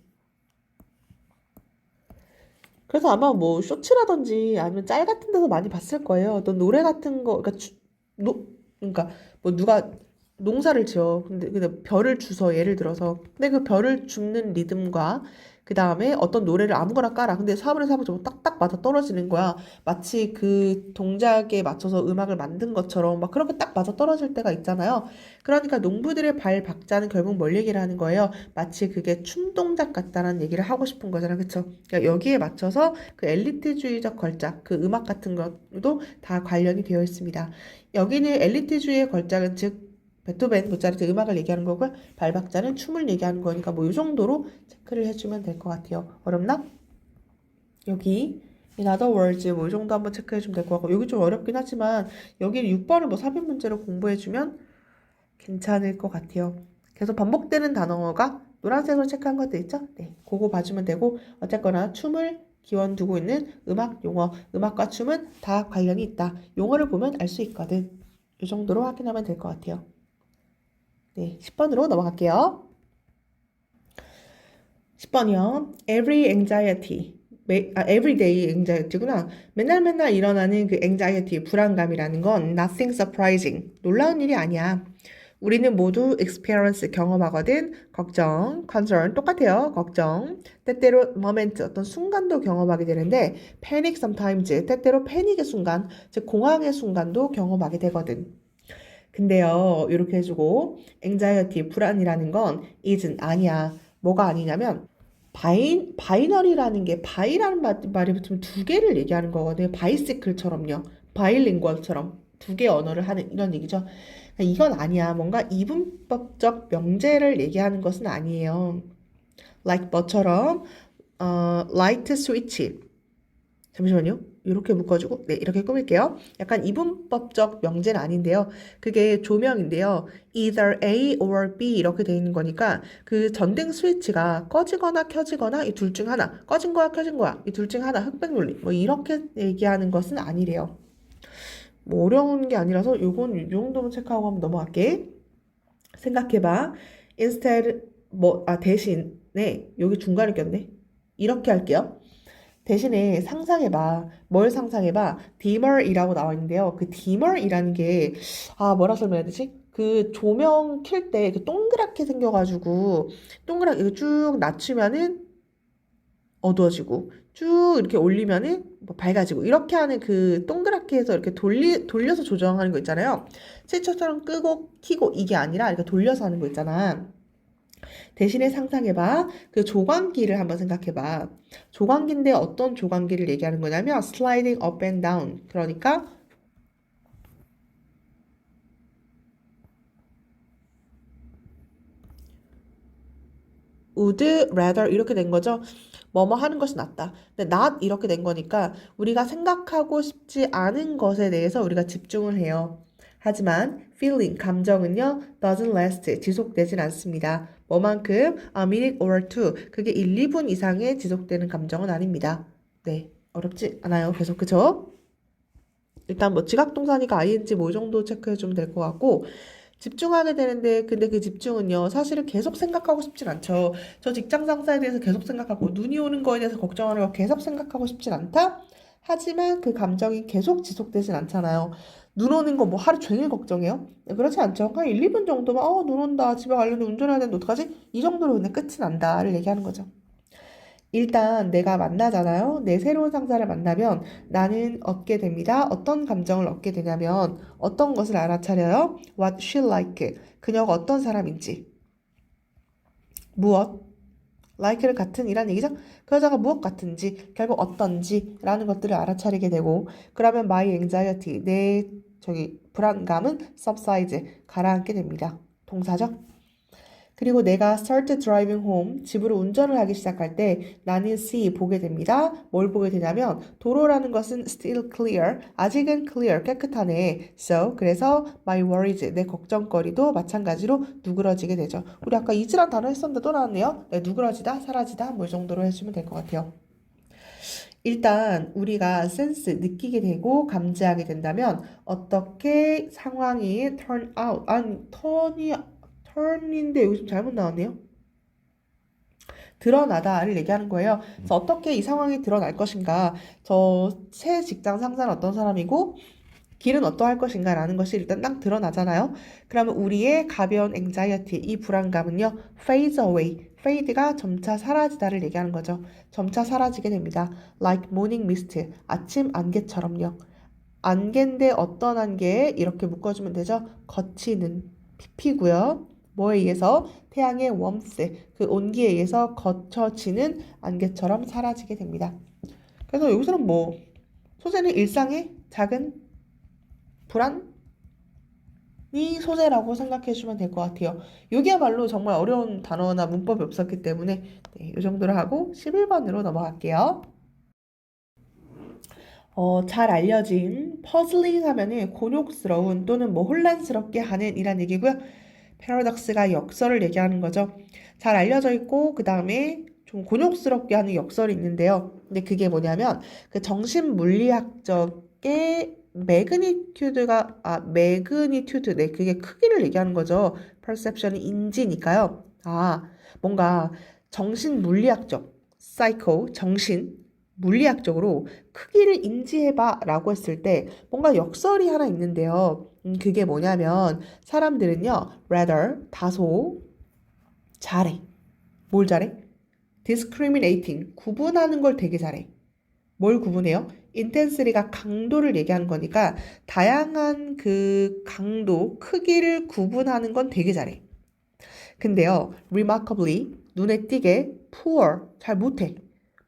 그래서 아마 뭐 쇼츠라든지 아니면 짤 같은 데서 많이 봤을 거예요. 어떤 노래 같은 거, 그러니까 뭐 누가 농사를 지어. 근데 별을 주서 예를 들어서. 근데 그 별을 줍는 리듬과 그 다음에 어떤 노래를 아무거나 깔아. 근데 4분의 4분 딱딱 맞아 떨어지는 거야. 마치 그 동작에 맞춰서 음악을 만든 것처럼 막 그렇게 딱 맞아 떨어질 때가 있잖아요. 그러니까 농부들의 발 박자는 결국 뭘 얘기를 하는 거예요? 마치 그게 춤 동작 같다는 얘기를 하고 싶은 거잖아. 그쵸? 그러니까 여기에 맞춰서 그 엘리트주의적 걸작, 그 음악 같은 것도 다 관련이 되어 있습니다. 여기는 엘리트주의의 걸작은 즉 베토벤, 모차르트 음악을 얘기하는 거고요. 발박자는 춤을 얘기하는 거니까 뭐 이 정도로 체크를 해주면 될 것 같아요. 어렵나? 여기 in other words 뭐 이 정도 한번 체크해주면 될 것 같고 여기 좀 어렵긴 하지만 여기 6번을 뭐 삽입 문제로 공부해주면 괜찮을 것 같아요. 계속 반복되는 단어가 노란색으로 체크한 것들 있죠? 네, 그거 봐주면 되고 어쨌거나 춤을 기원 두고 있는 음악 용어, 음악과 춤은 다 관련이 있다. 용어를 보면 알 수 있거든. 이 정도로 확인하면 될 것 같아요. 네, 10번으로 넘어갈게요. 10번이요. Every anxiety. everyday anxiety구나. 맨날 일어나는 그 anxiety, 불안감이라는 건 nothing surprising. 놀라운 일이 아니야. 우리는 모두 experience, 경험하거든. 걱정, concern, 똑같아요. 걱정. 때때로 moment, 어떤 순간도 경험하게 되는데 panic sometimes, 때때로 패닉의 순간, 즉 공황의 순간도 경험하게 되거든. 근데요, 이렇게 해주고 anxiety, 불안이라는 건 isn't, 아니야. 뭐가 아니냐면 바이너리라는 게 바이라는 말이 붙으면 두 개를 얘기하는 거거든요. 바이시클처럼요. 바이링구얼처럼 두 개의 언어를 하는 이런 얘기죠. 이건 아니야. 뭔가 이분법적 명제를 얘기하는 것은 아니에요. like 뭐처럼 light switch. 잠시만요. 이렇게 묶어주고 네 이렇게 꾸밀게요. 약간 이분법적 명제는 아닌데요. 그게 조명인데요. either A or B 이렇게 되어 있는 거니까 그 전등 스위치가 꺼지거나 켜지거나 이 둘 중 하나 꺼진 거야 켜진 거야 이 둘 중 하나 흑백 논리 뭐 이렇게 얘기하는 것은 아니래요. 뭐 어려운 게 아니라서 요건 이 정도만 체크하고 한번 넘어갈게. 생각해봐. instead 대신에 여기 중간에 꼈네. 이렇게 할게요. 대신에 상상해봐. 뭘 상상해봐? 디머이라고 나와 있는데요. 그 디머이라는 게, 뭐라 설명해야 되지? 그 조명 킬 때 그 동그랗게 생겨가지고, 동그랗게 쭉 낮추면은 어두워지고, 쭉 이렇게 올리면은 뭐 밝아지고, 이렇게 하는 그 동그랗게 해서 이렇게 돌려서 조정하는 거 있잖아요. 스위처처럼 끄고, 키고, 이게 아니라 이렇게 돌려서 하는 거 있잖아. 대신에 상상해봐. 그 조광기를 한번 생각해봐. 조광기인데 어떤 조광기를 얘기하는 거냐면 sliding up and down. 그러니까 would rather 이렇게 된 거죠. 뭐뭐 하는 것이 낫다. 근데 not 이렇게 된 거니까 우리가 생각하고 싶지 않은 것에 대해서 우리가 집중을 해요. 하지만 feeling, 감정은요, doesn't last, 지속되진 않습니다. 뭐만큼? A minute or two. 그게 1, 2분 이상의 지속되는 감정은 아닙니다. 네, 어렵지 않아요. 계속, 그죠? 일단 뭐 지각동사니까 ing 뭐 이 정도 체크해주면 될 것 같고, 집중하게 되는데 근데 그 집중은요 사실은 계속 생각하고 싶진 않죠. 저 직장 상사에 대해서 계속 생각하고 눈이 오는 거에 대해서 걱정하는 거 계속 생각하고 싶진 않다. 하지만 그 감정이 계속 지속되진 않잖아요. 눈 오는 거 뭐 하루 종일 걱정해요? 네, 그렇지 않죠. 한 1, 2분 정도만 눈 온다 집에 가려면 운전해야 되는데 어떡하지? 이 정도로 그냥 끝이 난다를 얘기하는 거죠. 일단 내가 만나잖아요. 내 새로운 상사를 만나면 나는 얻게 됩니다. 어떤 감정을 얻게 되냐면 어떤 것을 알아차려요? What she like. 그녀가 어떤 사람인지. 무엇? like를 같은 이란 얘기죠. 그 여자가 무엇 같은지, 결국 어떤지라는 것들을 알아차리게 되고 그러면 my anxiety, 내 불안감은 subsides, 가라앉게 됩니다. 동사죠. 그리고 내가 start driving home, 집으로 운전을 하기 시작할 때 나는 see, 보게 됩니다. 뭘 보게 되냐면 도로라는 것은 still clear, 아직은 clear, 깨끗하네. So, 그래서 my worries, 내 걱정거리도 마찬가지로 누그러지게 되죠. 우리 아까 is란 단어 했었는데 또 나왔네요. 네, 누그러지다, 사라지다 뭐 이 정도로 해주면 될 것 같아요. 일단 우리가 sense, 느끼게 되고 감지하게 된다면 어떻게 상황이 turn out, turn인데 여기 좀 잘못 나왔네요. 드러나다를 얘기하는 거예요. 그래서 어떻게 이 상황이 드러날 것인가, 저 새 직장 상사는 어떤 사람이고 길은 어떠할 것인가 라는 것이 일단 딱 드러나잖아요. 그러면 우리의 가벼운 anxiety, 이 불안감은요, fades away. fade가 점차 사라지다를 얘기하는 거죠. 점차 사라지게 됩니다. like morning mist, 아침 안개처럼요. 안개인데 어떤 안개? 이렇게 묶어주면 되죠. 거치는 PP고요. 뭐에 의해서? 태양의 warmth, 그 온기에 의해서 거쳐지는 안개처럼 사라지게 됩니다. 그래서 여기서는 뭐 소재는 일상의 작은 불안이 소재라고 생각해 주면 될 것 같아요. 여기야말로 정말 어려운 단어나 문법이 없었기 때문에 네, 이 정도로 하고 11번으로 넘어갈게요. 잘 알려진 퍼즐링 하면은 곤욕스러운 또는 뭐 혼란스럽게 하는 이란 얘기고요. 패러독스가 역설을 얘기하는 거죠. 잘 알려져 있고 그 다음에 좀 곤욕스럽게 하는 역설이 있는데요. 근데 그게 뭐냐면 그 정신 물리학적의 매그니튜드, 네, 그게 크기를 얘기하는 거죠. perception이 인지니까요. 뭔가 정신 물리학적, 정신 물리학적으로 크기를 인지해봐 라고 했을 때 뭔가 역설이 하나 있는데요. 그게 뭐냐면 사람들은요, rather, 다소 잘해. 뭘 잘해? discriminating, 구분하는 걸 되게 잘해. 뭘 구분해요? intensely가 강도를 얘기하는 거니까 다양한 그 강도, 크기를 구분하는 건 되게 잘해. 근데요, remarkably, 눈에 띄게 poor, 잘 못해.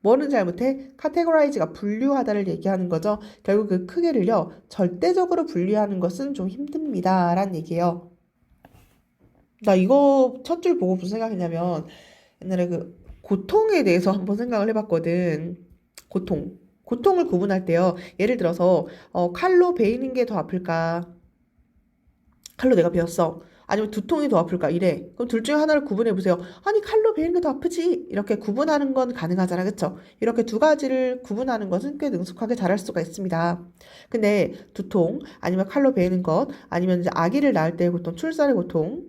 뭐는 잘못해? categorize가 분류하다를 얘기하는 거죠. 결국 그 크기를요, 절대적으로 분류하는 것은 좀 힘듭니다. 라는 얘기예요. 나 이거 첫 줄 보고 무슨 생각했냐면, 옛날에 그 고통에 대해서 한번 생각을 해봤거든. 고통. 고통을 구분할 때요. 예를 들어서, 칼로 베이는 게 더 아플까? 칼로 내가 베었어. 아니면 두통이 더 아플까? 이래. 그럼 둘 중에 하나를 구분해 보세요. 아니, 칼로 베이는 게 더 아프지? 이렇게 구분하는 건 가능하잖아. 그쵸? 이렇게 두 가지를 구분하는 것은 꽤 능숙하게 잘할 수가 있습니다. 근데 두통, 아니면 칼로 베이는 것, 아니면 이제 아기를 낳을 때의 고통, 출산의 고통,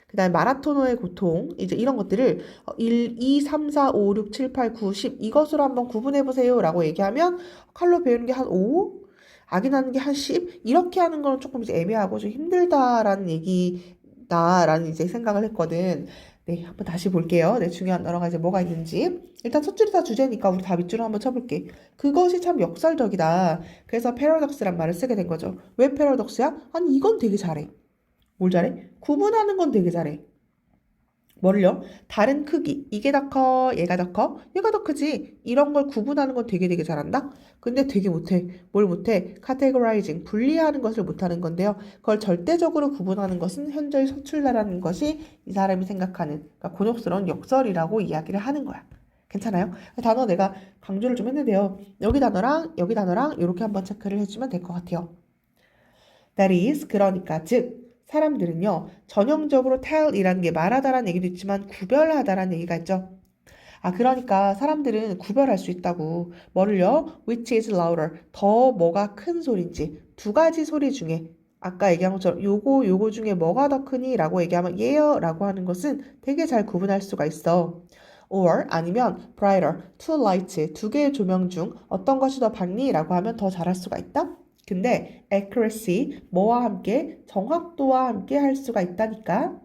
그 다음에 마라토너의 고통, 이제 이런 것들을 1, 2, 3, 4, 5, 6, 7, 8, 9, 10 이것으로 한번 구분해 보세요 라고 얘기하면 칼로 배우는 게 한 5, 아기 낳는 게 한 10 이렇게 하는 거는 조금 이제 애매하고 좀 힘들다라는 얘기다라는 이제 생각을 했거든. 네, 한번 다시 볼게요. 네, 중요한 여러 가지 뭐가 있는지. 일단 첫 줄이 다 주제니까 우리 다 밑줄을 한번 쳐볼게. 그것이 참 역설적이다. 그래서 패러독스란 말을 쓰게 된 거죠. 왜 패러독스야? 아니, 이건 되게 잘해. 뭘 잘해? 구분하는 건 되게 잘해. 뭐를요? 다른 크기. 이게 더 커, 얘가 더 커, 얘가 더 크지. 이런 걸 구분하는 건 되게 잘한다? 근데 되게 못해. 뭘 못해? categorizing, 분리하는 것을 못하는 건데요. 그걸 절대적으로 구분하는 것은 현저히 서툴다라는 것이 이 사람이 생각하는, 그러니까 곤욕스러운 역설이라고 이야기를 하는 거야. 괜찮아요? 단어 내가 강조를 좀 했는데요. 여기 단어랑 이렇게 한번 체크를 해주면 될 것 같아요. That is, 그러니까 즉 사람들은요 전형적으로 tell이라는 게 말하다라는 얘기도 있지만 구별하다라는 얘기가 있죠. 그러니까 사람들은 구별할 수 있다고. 뭐를요? Which is louder, 더 뭐가 큰 소리인지. 두 가지 소리 중에 아까 얘기한 것처럼 요거 중에 뭐가 더 크니? 라고 얘기하면 얘요 라고 하는 것은 되게 잘 구분할 수가 있어. or 아니면 brighter, too light, 두 개의 조명 중 어떤 것이 더 밝니? 라고 하면 더 잘할 수가 있다. 근데 accuracy, 뭐와 함께? 정확도와 함께 할 수가 있다니까.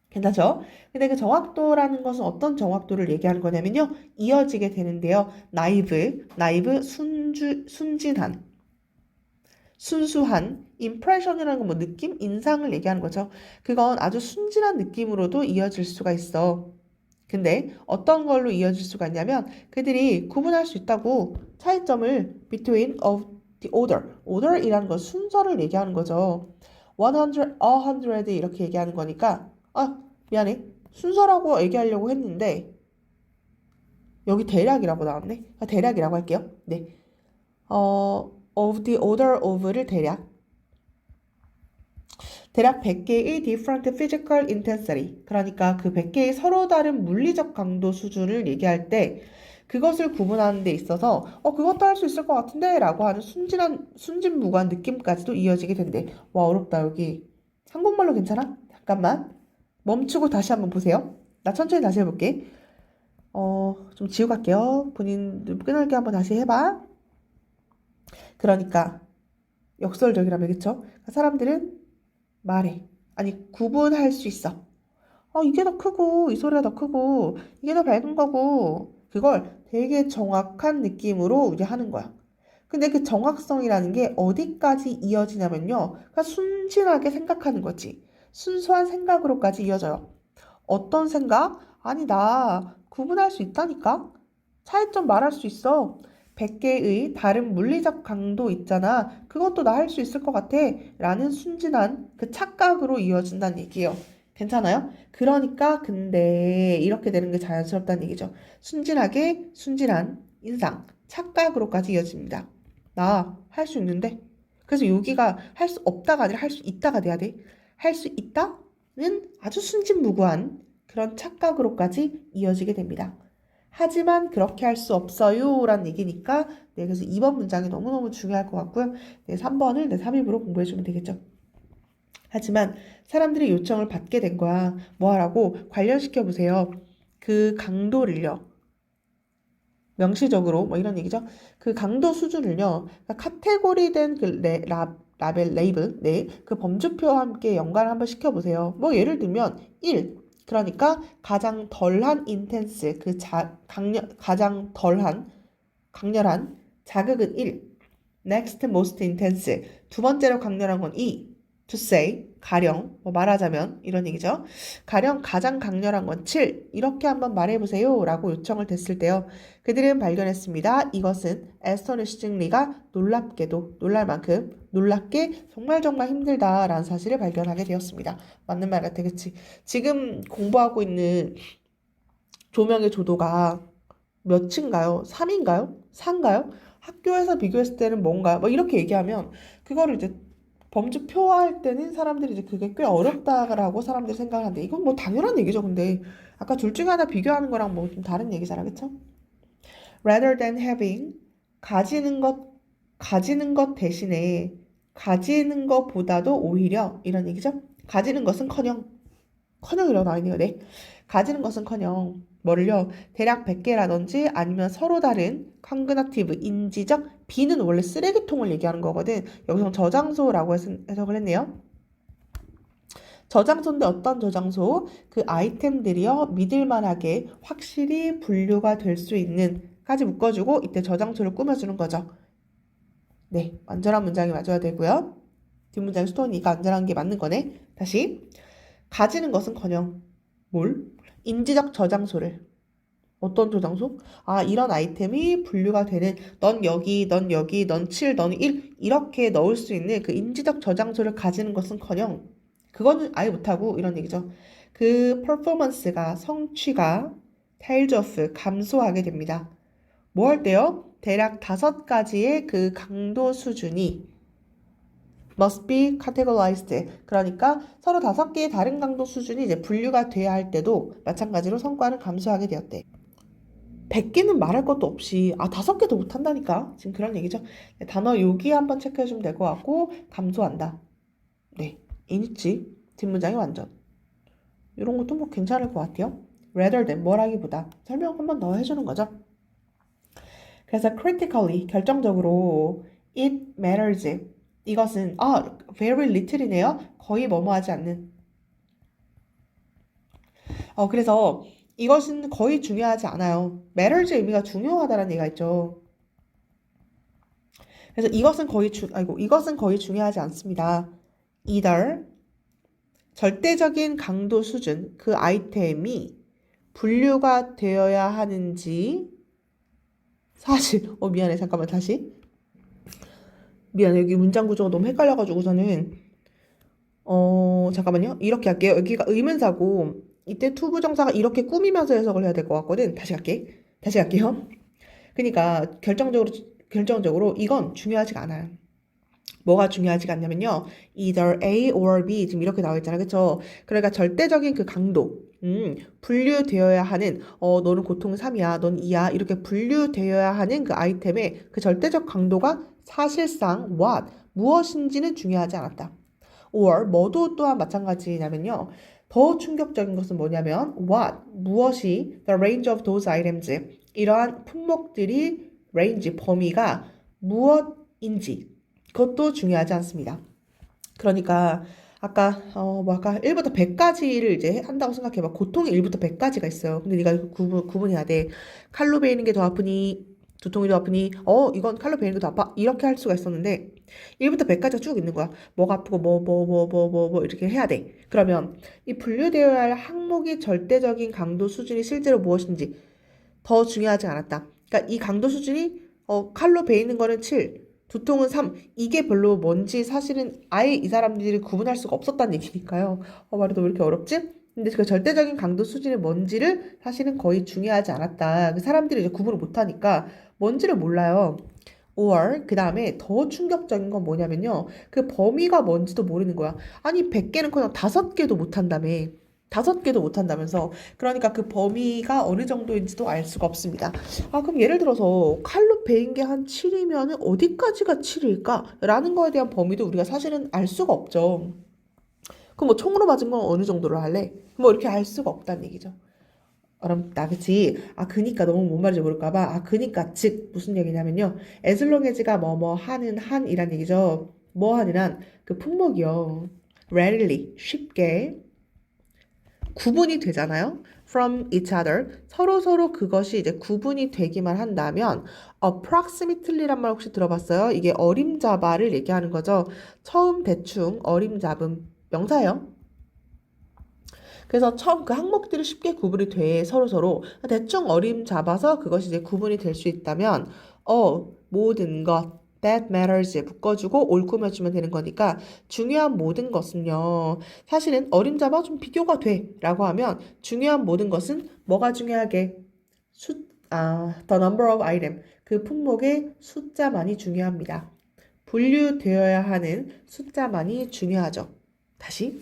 괜찮죠? 근데 그 정확도라는 것은 어떤 정확도를 얘기하는 거냐면요. 이어지게 되는데요. 나이브, 순진한, 순수한, impression이라는 건 뭐 느낌, 인상을 얘기하는 거죠. 그건 아주 순진한 느낌으로도 이어질 수가 있어. 근데 어떤 걸로 이어질 수가 있냐면 그들이 구분할 수 있다고. 차이점을 between of the order이라는 건 순서를 얘기하는 거죠. 100 이렇게 얘기하는 거니까 미안해. 순서라고 얘기하려고 했는데 여기 대략이라고 나왔네. 대략이라고 할게요. 네. of the order of를 대략 100개의 different physical intensity, 그러니까 그 100개의 서로 다른 물리적 강도 수준을 얘기할 때 그것을 구분하는 데 있어서 그것도 할 수 있을 것 같은데 라고 하는 순진무구한 느낌까지도 이어지게 된대. 와, 어렵다. 여기 한국말로 괜찮아? 잠깐만 멈추고 다시 한번 보세요. 나 천천히 다시 해볼게. 좀 지우고 갈게요. 본인 끄날게 한번 다시 해봐. 그러니까 역설적이라면, 그쵸? 사람들은 말해. 아니, 구분할 수 있어. 이게 더 크고, 이 소리가 더 크고, 이게 더 밝은 거고, 그걸 되게 정확한 느낌으로 이제 하는 거야. 근데 그 정확성이라는 게 어디까지 이어지냐면요. 그러니까 순진하게 생각하는 거지. 순수한 생각으로까지 이어져요. 어떤 생각? 아니, 나 구분할 수 있다니까? 차이점 말할 수 있어. 100개의 다른 물리적 강도 있잖아. 그것도 나 할 수 있을 것 같아. 라는 순진한 그 착각으로 이어진다는 얘기예요. 괜찮아요? 그러니까 근데 이렇게 되는 게 자연스럽다는 얘기죠. 순진한 인상, 착각으로까지 이어집니다. 나 할 수 있는데. 그래서 여기가 할 수 없다가 아니라 할 수 있다가 돼야 돼. 할 수 있다는 아주 순진무구한 그런 착각으로까지 이어지게 됩니다. 하지만 그렇게 할 수 없어요 라는 얘기니까 그래서 2번 문장이 너무너무 중요할 것 같고요. 3번을 3일부로 공부해주면 되겠죠. 하지만 사람들이 요청을 받게 된 거야. 뭐 하라고? 관련시켜 보세요. 그 강도를요. 명시적으로 뭐 이런 얘기죠. 그 강도 수준을요. 그러니까 카테고리된 그 라벨, 레이블, 그 범주표와 함께 연관을 한번 시켜보세요. 뭐 예를 들면 1, 그러니까 가장 덜한 인텐스, 가장 덜한, 강렬한 자극은 1. Next most intense, 두 번째로 강렬한 건 2. To say, 가령 뭐 말하자면 이런 얘기죠. 가령 가장 강렬한 건 7. 이렇게 한번 말해보세요 라고 요청을 됐을 때요. 그들은 발견했습니다. 이것은 astonishingly가 놀랍게도 놀랄 만큼 놀랍게 정말 정말 힘들다라는 사실을 발견하게 되었습니다. 맞는 말 같아, 그치? 지금 공부하고 있는 조명의 조도가 몇인가요? 3인가요? 4인가요? 학교에서 비교했을 때는 뭔가요? 뭐 이렇게 얘기하면 그거를 이제 범주표화할 때는 사람들이 이제 그게 꽤 어렵다라고 사람들이 생각하는데 이건 뭐 당연한 얘기죠. 근데 아까 둘 중에 하나 비교하는 거랑 뭐 좀 다른 얘기잖아, 그쵸? Rather than having 가지는 것 대신에 가지는 것보다도 오히려 이런 얘기죠. 가지는 것은커녕 나와있네요. 네. 가지는 것은커녕 뭐를요? 대략 100개라든지 아니면 서로 다른 컨그나티브, 인지적, B는 원래 쓰레기통을 얘기하는 거거든. 여기서 저장소라고 해석을 했네요. 저장소인데 어떤 저장소? 그 아이템들이요. 믿을만하게 확실히 분류가 될 수 있는 까지 묶어주고 이때 저장소를 꾸며주는 거죠. 네, 완전한 문장이 맞아야 되고요. 뒷문장 스토니가 완전한 게 맞는 거네. 다시. 가지는 것은커녕 뭘? 인지적 저장소를. 어떤 저장소? 아, 이런 아이템이 분류가 되는 넌 여기, 넌 여기, 넌 7, 넌 1 이렇게 넣을 수 있는 그 인지적 저장소를 가지는 것은커녕 그거는 아예 못하고 이런 얘기죠. 그 퍼포먼스가 성취가 tails off 감소하게 됩니다. 뭐 할 때요? 대략 5가지의 그 강도 수준이 must be categorized. 그러니까 서로 5개의 다른 강도 수준이 이제 분류가 돼야 할 때도 마찬가지로 성과는 감소하게 되었대. 100개는 말할 것도 없이 5개도 못한다니까. 지금 그런 얘기죠. 네, 단어 여기 한번 체크해주면 될 것 같고 감소한다. 네, 인있지. 뒷문장이 완전. 이런 것도 뭐 괜찮을 것 같아요. rather than 뭐라기보다 설명 한번 더 해주는 거죠. 그래서 critically 결정적으로 it matters 이것은 very little이네요. 거의 뭐뭐하지 않는. 그래서 이것은 거의 중요하지 않아요. matters 의미가 중요하다는 얘기가 있죠. 그래서 이것은 거의 중요하지 않습니다. either 절대적인 강도 수준 그 아이템이 분류가 되어야 하는지 사실 미안해 잠깐만 다시 미안해 여기 문장 구조가 너무 헷갈려가지고서는 잠깐만요 이렇게 할게요. 여기가 의문사고 이때 투부정사가 이렇게 꾸미면서 해석을 해야 될 것 같거든. 다시 갈게요. 그러니까 결정적으로 이건 중요하지가 않아요. 뭐가 중요하지가 않냐면요. either A or B 지금 이렇게 나와 있잖아요. 그쵸? 그러니까 절대적인 그 강도 분류되어야 하는 너는 고통 3이야 넌 2야 이렇게 분류되어야 하는 그 아이템의 그 절대적 강도가 사실상 무엇인지는 중요하지 않았다. or 뭐도 또한 마찬가지냐면요. 더 충격적인 것은 뭐냐면 무엇이 the range of those items 이러한 품목들이 range 범위가 무엇인지 그것도 중요하지 않습니다. 그러니까 아까 1부터 100까지를 이제 한다고 생각해봐. 고통이 1부터 100까지가 있어요. 근데 네가 구분해야 돼. 칼로 베이는 게 더 아프니 두통이 더 아프니 이건 칼로 베이는 게 더 아파 이렇게 할 수가 있었는데 1부터 100까지가 쭉 있는 거야. 뭐가 아프고 뭐 이렇게 해야 돼. 그러면 이 분류되어야 할 항목의 절대적인 강도 수준이 실제로 무엇인지 더 중요하지 않았다. 그러니까 이 강도 수준이 칼로 베이는 거는 7 두통은 3. 이게 별로 뭔지 사실은 아예 이 사람들이 구분할 수가 없었다는 얘기니까요. 말이 왜 이렇게 어렵지? 근데 그 절대적인 강도 수준이 뭔지를 사실은 거의 중요하지 않았다. 그 사람들이 이제 구분을 못하니까 뭔지를 몰라요. or 그 다음에 더 충격적인 건 뭐냐면요. 그 범위가 뭔지도 모르는 거야. 아니 100개는커녕 5개도 못한다며. 5개도 못한다면서. 그러니까 그 범위가 어느 정도인지도 알 수가 없습니다. 그럼 예를 들어서 칼로 베인 게 한 7이면 어디까지가 7일까? 라는 거에 대한 범위도 우리가 사실은 알 수가 없죠. 그럼 뭐 총으로 맞은 건 어느 정도로 할래? 뭐 이렇게 알 수가 없다는 얘기죠. 어렵다, 그치? 그니까 너무 뭔 말인지 모를까봐. 그니까 즉 무슨 얘기냐면요. as long as가 뭐뭐 하는 한이란 얘기죠. 뭐 하는 한 그 품목이요. readily 쉽게 구분이 되잖아요. from each other. 서로 그것이 이제 구분이 되기만 한다면 approximately란 말 혹시 들어봤어요? 이게 어림잡아를 얘기하는 거죠. 처음 대충 어림잡음. 명사예요. 그래서 처음 그 항목들이 쉽게 구분이 돼 서로 대충 어림 잡아서 그것이 이제 구분이 될 수 있다면 모든 것 that matters 묶어주고 올 꾸며주면 되는 거니까 중요한 모든 것은요 사실은 어림 잡아 좀 비교가 돼 라고 하면 중요한 모든 것은 뭐가 중요하게 the number of item 그 품목의 숫자만이 중요합니다. 분류되어야 하는 숫자만이 중요하죠. 다시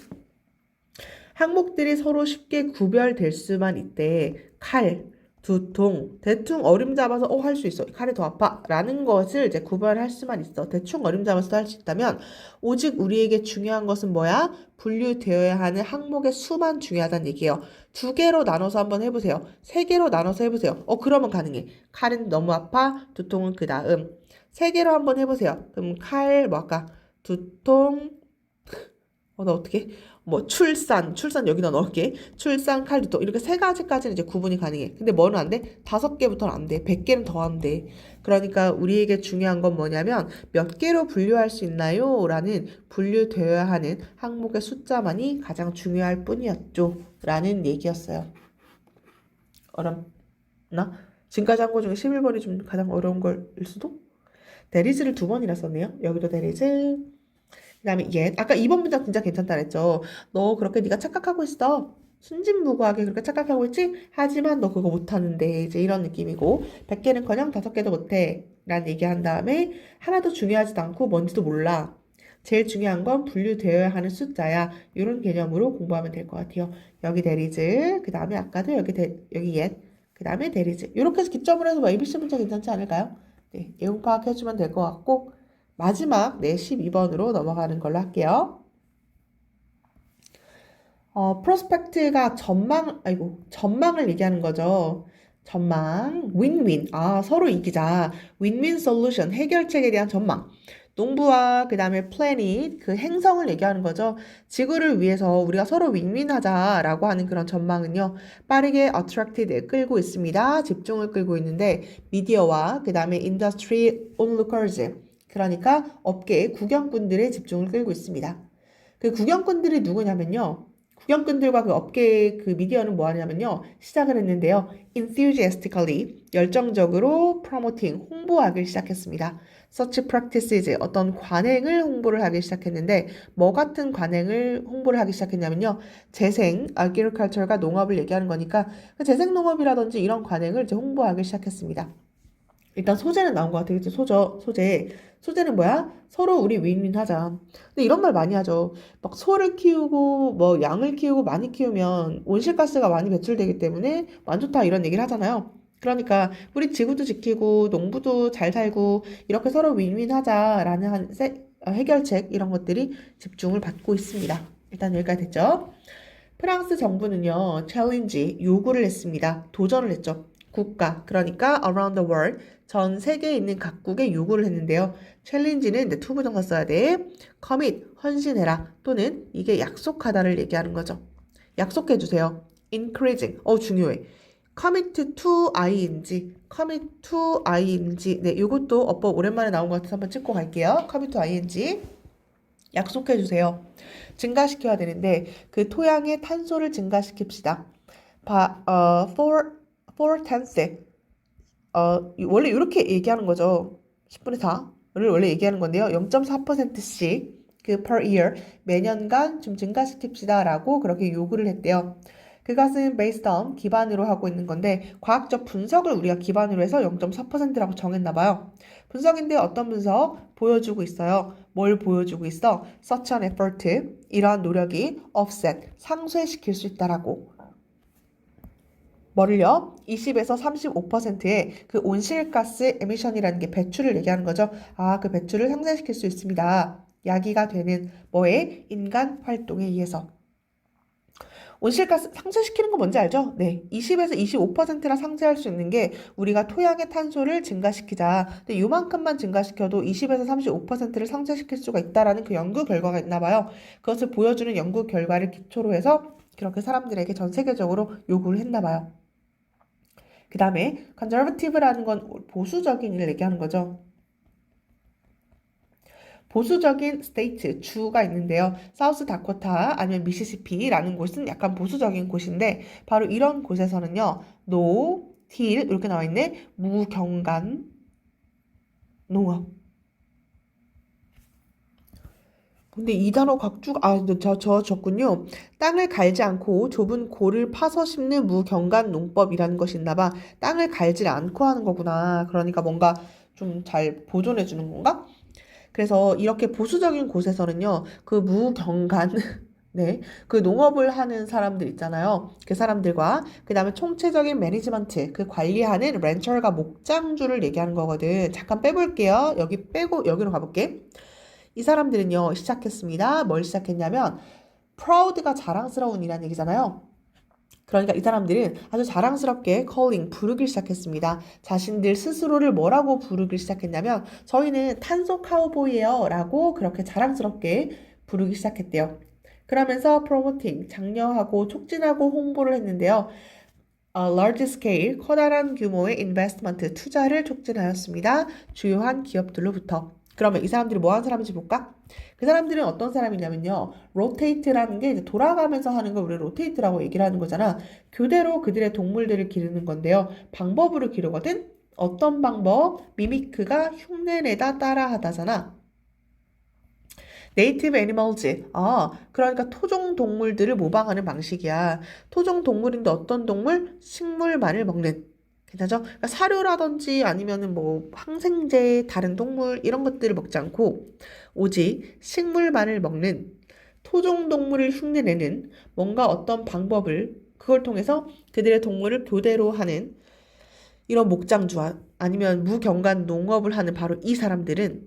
항목들이 서로 쉽게 구별될 수만 있대. 칼, 두통, 대충 어림 잡아서 할 수 있어. 칼이 더 아파. 라는 것을 이제 구별할 수만 있어. 대충 어림 잡아서 할 수 있다면 오직 우리에게 중요한 것은 뭐야? 분류되어야 하는 항목의 수만 중요하다는 얘기예요. 2개로 나눠서 한번 해보세요. 3개로 나눠서 해보세요. 그러면 가능해. 칼은 너무 아파. 두통은 그 다음. 3개로 한번 해보세요. 그럼 칼, 뭐 아까 두통, 나 어떻게? 출산 여기다 넣을게. 출산, 칼, 두통 이렇게 3가지까지는 이제 구분이 가능해. 근데 뭐는 안 돼? 5개부터는 안 돼. 100개는 더 안 돼. 그러니까 우리에게 중요한 건 뭐냐면 몇 개로 분류할 수 있나요? 라는 분류되어야 하는 항목의 숫자만이 가장 중요할 뿐이었죠. 라는 얘기였어요. 어렵나? 지금까지 한 거 중에 11번이 좀 가장 어려운 걸일 수도? 데리즈를 2번이나 썼네요. 여기도 데리즈. 그 다음에 아까 2번 문장 진짜 괜찮다 그랬죠. 너 그렇게 네가 착각하고 있어. 순진무구하게 그렇게 착각하고 있지? 하지만 너 그거 못하는데 이제 이런 느낌이고 100개는커녕 5개도 못해 라는 얘기한 다음에 하나도 중요하지도 않고 뭔지도 몰라. 제일 중요한 건 분류되어야 하는 숫자야. 이런 개념으로 공부하면 될 것 같아요. 여기 데리즈, 그 다음에 아까도 여기 그 다음에 데리즈. 이렇게 해서 기점으로 해서 ABC 문제 괜찮지 않을까요? 네, 내용 파악해주면 될 것 같고 마지막 12번으로 넘어가는 걸로 할게요. 프로스펙트가 전망을 얘기하는 거죠. 전망, 윈윈. 서로 이기자. 윈윈 솔루션, 해결책에 대한 전망. 농부와 그 다음에 플래닛, 그 행성을 얘기하는 거죠. 지구를 위해서 우리가 서로 윈윈하자라고 하는 그런 전망은요. 빠르게 attracted, 끌고 있습니다. 집중을 끌고 있는데 미디어와 그 다음에 industry onlookers, 그러니까 업계 구경꾼들의 집중을 끌고 있습니다. 그 구경꾼들이 누구냐면요. 구경꾼들과 그 업계의 그 미디어는 뭐 하냐면요. 시작을 했는데요. enthusiastically, 열정적으로 promoting, 홍보하기 시작했습니다. such practices, 어떤 관행을 홍보를 하기 시작했는데 뭐 같은 관행을 홍보를 하기 시작했냐면요. 재생, agriculture가 농업을 얘기하는 거니까 그 재생 농업이라든지 이런 관행을 이제 홍보하기 시작했습니다. 일단 소재는 나온 것 같아요. 그치? 소재는 뭐야? 서로 우리 윈윈하자. 근데 이런 말 많이 하죠. 막 소를 키우고 뭐 양을 키우고 많이 키우면 온실가스가 많이 배출되기 때문에 안 좋다 이런 얘기를 하잖아요. 그러니까 우리 지구도 지키고 농부도 잘 살고 이렇게 서로 윈윈하자라는 해결책 이런 것들이 집중을 받고 있습니다. 일단 여기까지 됐죠? 프랑스 정부는요, 챌린지, 요구를 했습니다. 도전을 했죠. 국가, 그러니까 around the world, 전 세계에 있는 각국에 요구를 했는데요. 챌린지는 이제 투부정사 써야 돼. commit, 헌신해라. 또는 이게 약속하다를 얘기하는 거죠. 약속해주세요. increasing, 중요해. commit to ing. 네, 이것도 어법 오랜만에 나온 것 같아서 한번 찍고 갈게요. commit to ing. 약속해주세요. 증가시켜야 되는데 그 토양의 탄소를 증가시킵시다. four tenths. 원래 이렇게 얘기하는 거죠. 10분의 4를 원래 얘기하는 건데요. 0.4%씩 그 per year 매년간 좀 증가시킵시다 라고 그렇게 요구를 했대요. 그것은 based on 기반으로 하고 있는 건데 과학적 분석을 우리가 기반으로 해서 0.4%라고 정했나 봐요. 분석인데 어떤 분석? 보여주고 있어요. 뭘 보여주고 있어? Such an effort, 이러한 노력이 offset, 상쇄시킬 수 있다라고. 뭐를요? 20에서 35%의 그 온실가스 에미션이라는 게 배출을 얘기하는 거죠. 그 배출을 상쇄시킬 수 있습니다. 야기가 되는 뭐에? 인간 활동에 의해서. 온실가스 상쇄시키는 거 뭔지 알죠? 네. 20에서 25%나 상쇄할 수 있는 게 우리가 토양의 탄소를 증가시키자. 근데 요만큼만 증가시켜도 20에서 35%를 상쇄시킬 수가 있다라는 그 연구 결과가 있나 봐요. 그것을 보여주는 연구 결과를 기초로 해서 그렇게 사람들에게 전 세계적으로 요구를 했나 봐요. 그 다음에 conservative라는 건 보수적인 일을 얘기하는 거죠. 보수적인 스테이트, 주가 있는데요. 사우스 다코타 아니면 미시시피라는 곳은 약간 보수적인 곳인데 바로 이런 곳에서는요. 노, 틸 이렇게 나와 있네. 무경관 농업. 근데 이 단어 각주가 근데 저 적군요. 땅을 갈지 않고 좁은 골을 파서 심는 무경관 농법이라는 것이 있나 봐. 땅을 갈지 않고 하는 거구나. 그러니까 뭔가 좀 잘 보존해 주는 건가? 그래서 이렇게 보수적인 곳에서는요. 그 무경관 네, 그 농업을 하는 사람들 있잖아요. 그 사람들과 그 다음에 총체적인 매니지먼트, 그 관리하는 렌처가 목장주를 얘기하는 거거든. 잠깐 빼볼게요. 여기 빼고 여기로 가볼게. 이 사람들은요, 시작했습니다. 뭘 시작했냐면, proud가 자랑스러운 이라는 얘기잖아요. 그러니까 이 사람들은 아주 자랑스럽게 calling, 부르기 시작했습니다. 자신들 스스로를 뭐라고 부르기 시작했냐면, 저희는 탄소 카우보이예요. 라고 그렇게 자랑스럽게 부르기 시작했대요. 그러면서 promoting, 장려하고 촉진하고 홍보를 했는데요. large scale, 커다란 규모의 investment, 투자를 촉진하였습니다. 주요한 기업들로부터. 그러면 이 사람들이 뭐 하는 사람인지 볼까? 그 사람들은 어떤 사람이냐면요. rotate라는 게 이제 돌아가면서 하는 걸 우리 rotate라고 얘기를 하는 거잖아. 교대로 그들의 동물들을 기르는 건데요. 방법으로 기르거든? 어떤 방법? 미미크가 흉내내다 따라하다잖아. 네이티브 애니멀즈. 그러니까 토종 동물들을 모방하는 방식이야. 토종 동물인데 어떤 동물? 식물만을 먹는. 괜찮죠? 그러니까 사료라든지 아니면은 뭐 항생제, 다른 동물 이런 것들을 먹지 않고 오직 식물만을 먹는 토종 동물을 흉내내는 뭔가 어떤 방법을 그걸 통해서 그들의 동물을 교대로 하는 이런 목장주와 아니면 무경관 농업을 하는 바로 이 사람들은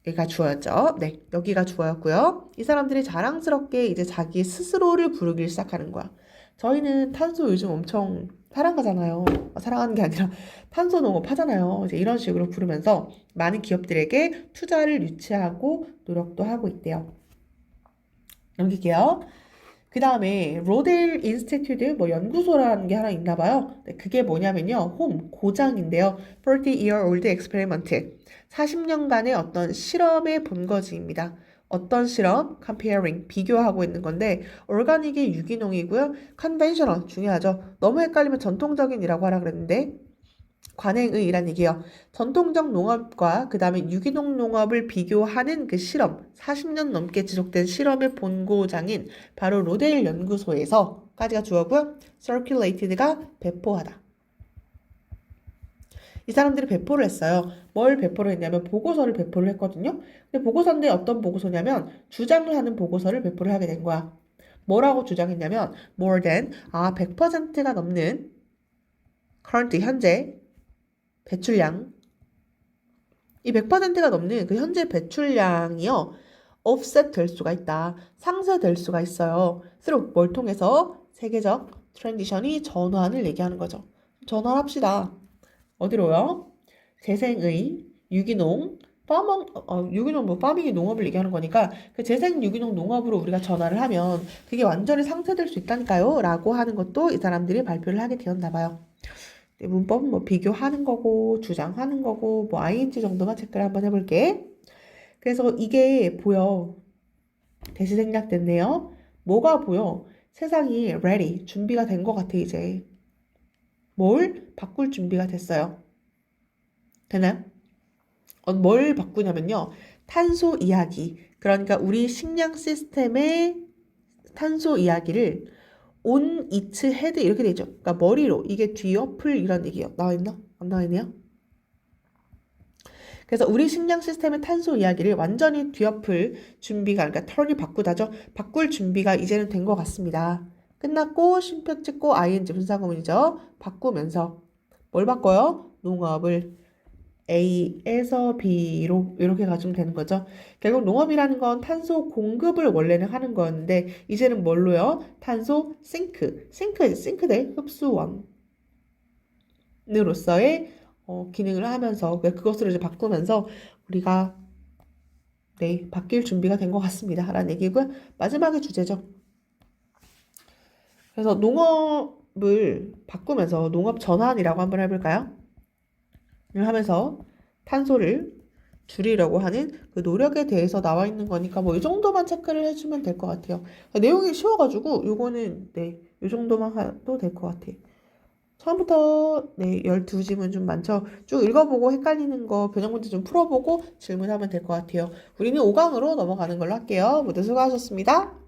여기가 주어였죠. 네, 여기가 주어였고요. 이 사람들이 자랑스럽게 이제 자기 스스로를 부르기 시작하는 거야. 저희는 탄소 요즘 엄청 사랑하잖아요. 사랑하는 게 아니라 탄소 농업 하잖아요. 이제 이런 식으로 부르면서 많은 기업들에게 투자를 유치하고 노력도 하고 있대요. 넘길게요. 그 다음에 로델 인스티튜트 뭐 연구소라는 게 하나 있나 봐요. 네, 그게 뭐냐면요. 홈, 고장인데요. 40-year old experiment. 40년간의 어떤 실험의 본거지입니다. 어떤 실험? comparing, 비교하고 있는 건데 오르가닉이 유기농이고요. conventional, 중요하죠. 너무 헷갈리면 전통적인이라고 하라 그랬는데 관행의란 얘기예요. 전통적 농업과 그 다음에 유기농 농업을 비교하는 그 실험, 40년 넘게 지속된 실험의 본고장인 바로 로데일 연구소에서까지가 주어고요. circulated가 배포하다. 이 사람들이 배포를 했어요. 뭘 배포를 했냐면 보고서를 배포를 했거든요. 근데 보고서인데 어떤 보고서냐면 주장을 하는 보고서를 배포를 하게 된 거야. 뭐라고 주장했냐면 more than 100%가 넘는 current 현재 배출량 이 100%가 넘는 그 현재 배출량이요. offset 될 수가 있다. 상쇄될 수가 있어요. through 뭘 통해서 세계적 트랜지션이 전환을 얘기하는 거죠. 전환합시다. 어디로요? 재생의, 유기농, 유기농 뭐 파밍이 농업을 얘기하는 거니까 그 재생 유기농 농업으로 우리가 전환을 하면 그게 완전히 상쇄될 수 있다니까요. 라고 하는 것도 이 사람들이 발표를 하게 되었나 봐요. 문법은 뭐 비교하는 거고 주장하는 거고 뭐 ing 정도만 체크를 한번 해볼게. 그래서 이게 보여. 대시 생략됐네요. 뭐가 보여? 세상이 ready, 준비가 된 것 같아 이제. 뭘 바꿀 준비가 됐어요. 되나요? 뭘 바꾸냐면요. 탄소 이야기. 그러니까 우리 식량 시스템의 탄소 이야기를 on its head 이렇게 되죠. 그러니까 머리로 이게 뒤엎을 이런 얘기요. 나와 있나? 안 나와 있네요. 그래서 우리 식량 시스템의 탄소 이야기를 완전히 뒤엎을 준비가 그러니까 턴이 바꾸다죠. 바꿀 준비가 이제는 된 것 같습니다. 끝났고 쉼표 찍고 ing 분사구문이죠. 바꾸면서 뭘 바꿔요? 농업을 A에서 B로 이렇게 가지면 되는 거죠. 결국 농업이라는 건 탄소 공급을 원래는 하는 거였는데 이제는 뭘로요? 탄소 싱크대 흡수원으로서의 기능을 하면서 그것으로 이제 바꾸면서 우리가 네, 바뀔 준비가 된 것 같습니다. 라는 얘기고요. 마지막의 주제죠. 그래서 농업을 바꾸면서 농업 전환이라고 한번 해볼까요? 하면서 탄소를 줄이려고 하는 그 노력에 대해서 나와 있는 거니까 뭐 이 정도만 체크를 해주면 될 것 같아요. 내용이 쉬워가지고 요거는 네, 요 정도만 해도 될 것 같아. 처음부터 네, 12지문 좀 많죠. 쭉 읽어보고 헷갈리는 거 변형 문제 좀 풀어보고 질문하면 될 것 같아요. 우리는 5강으로 넘어가는 걸로 할게요. 모두 수고하셨습니다.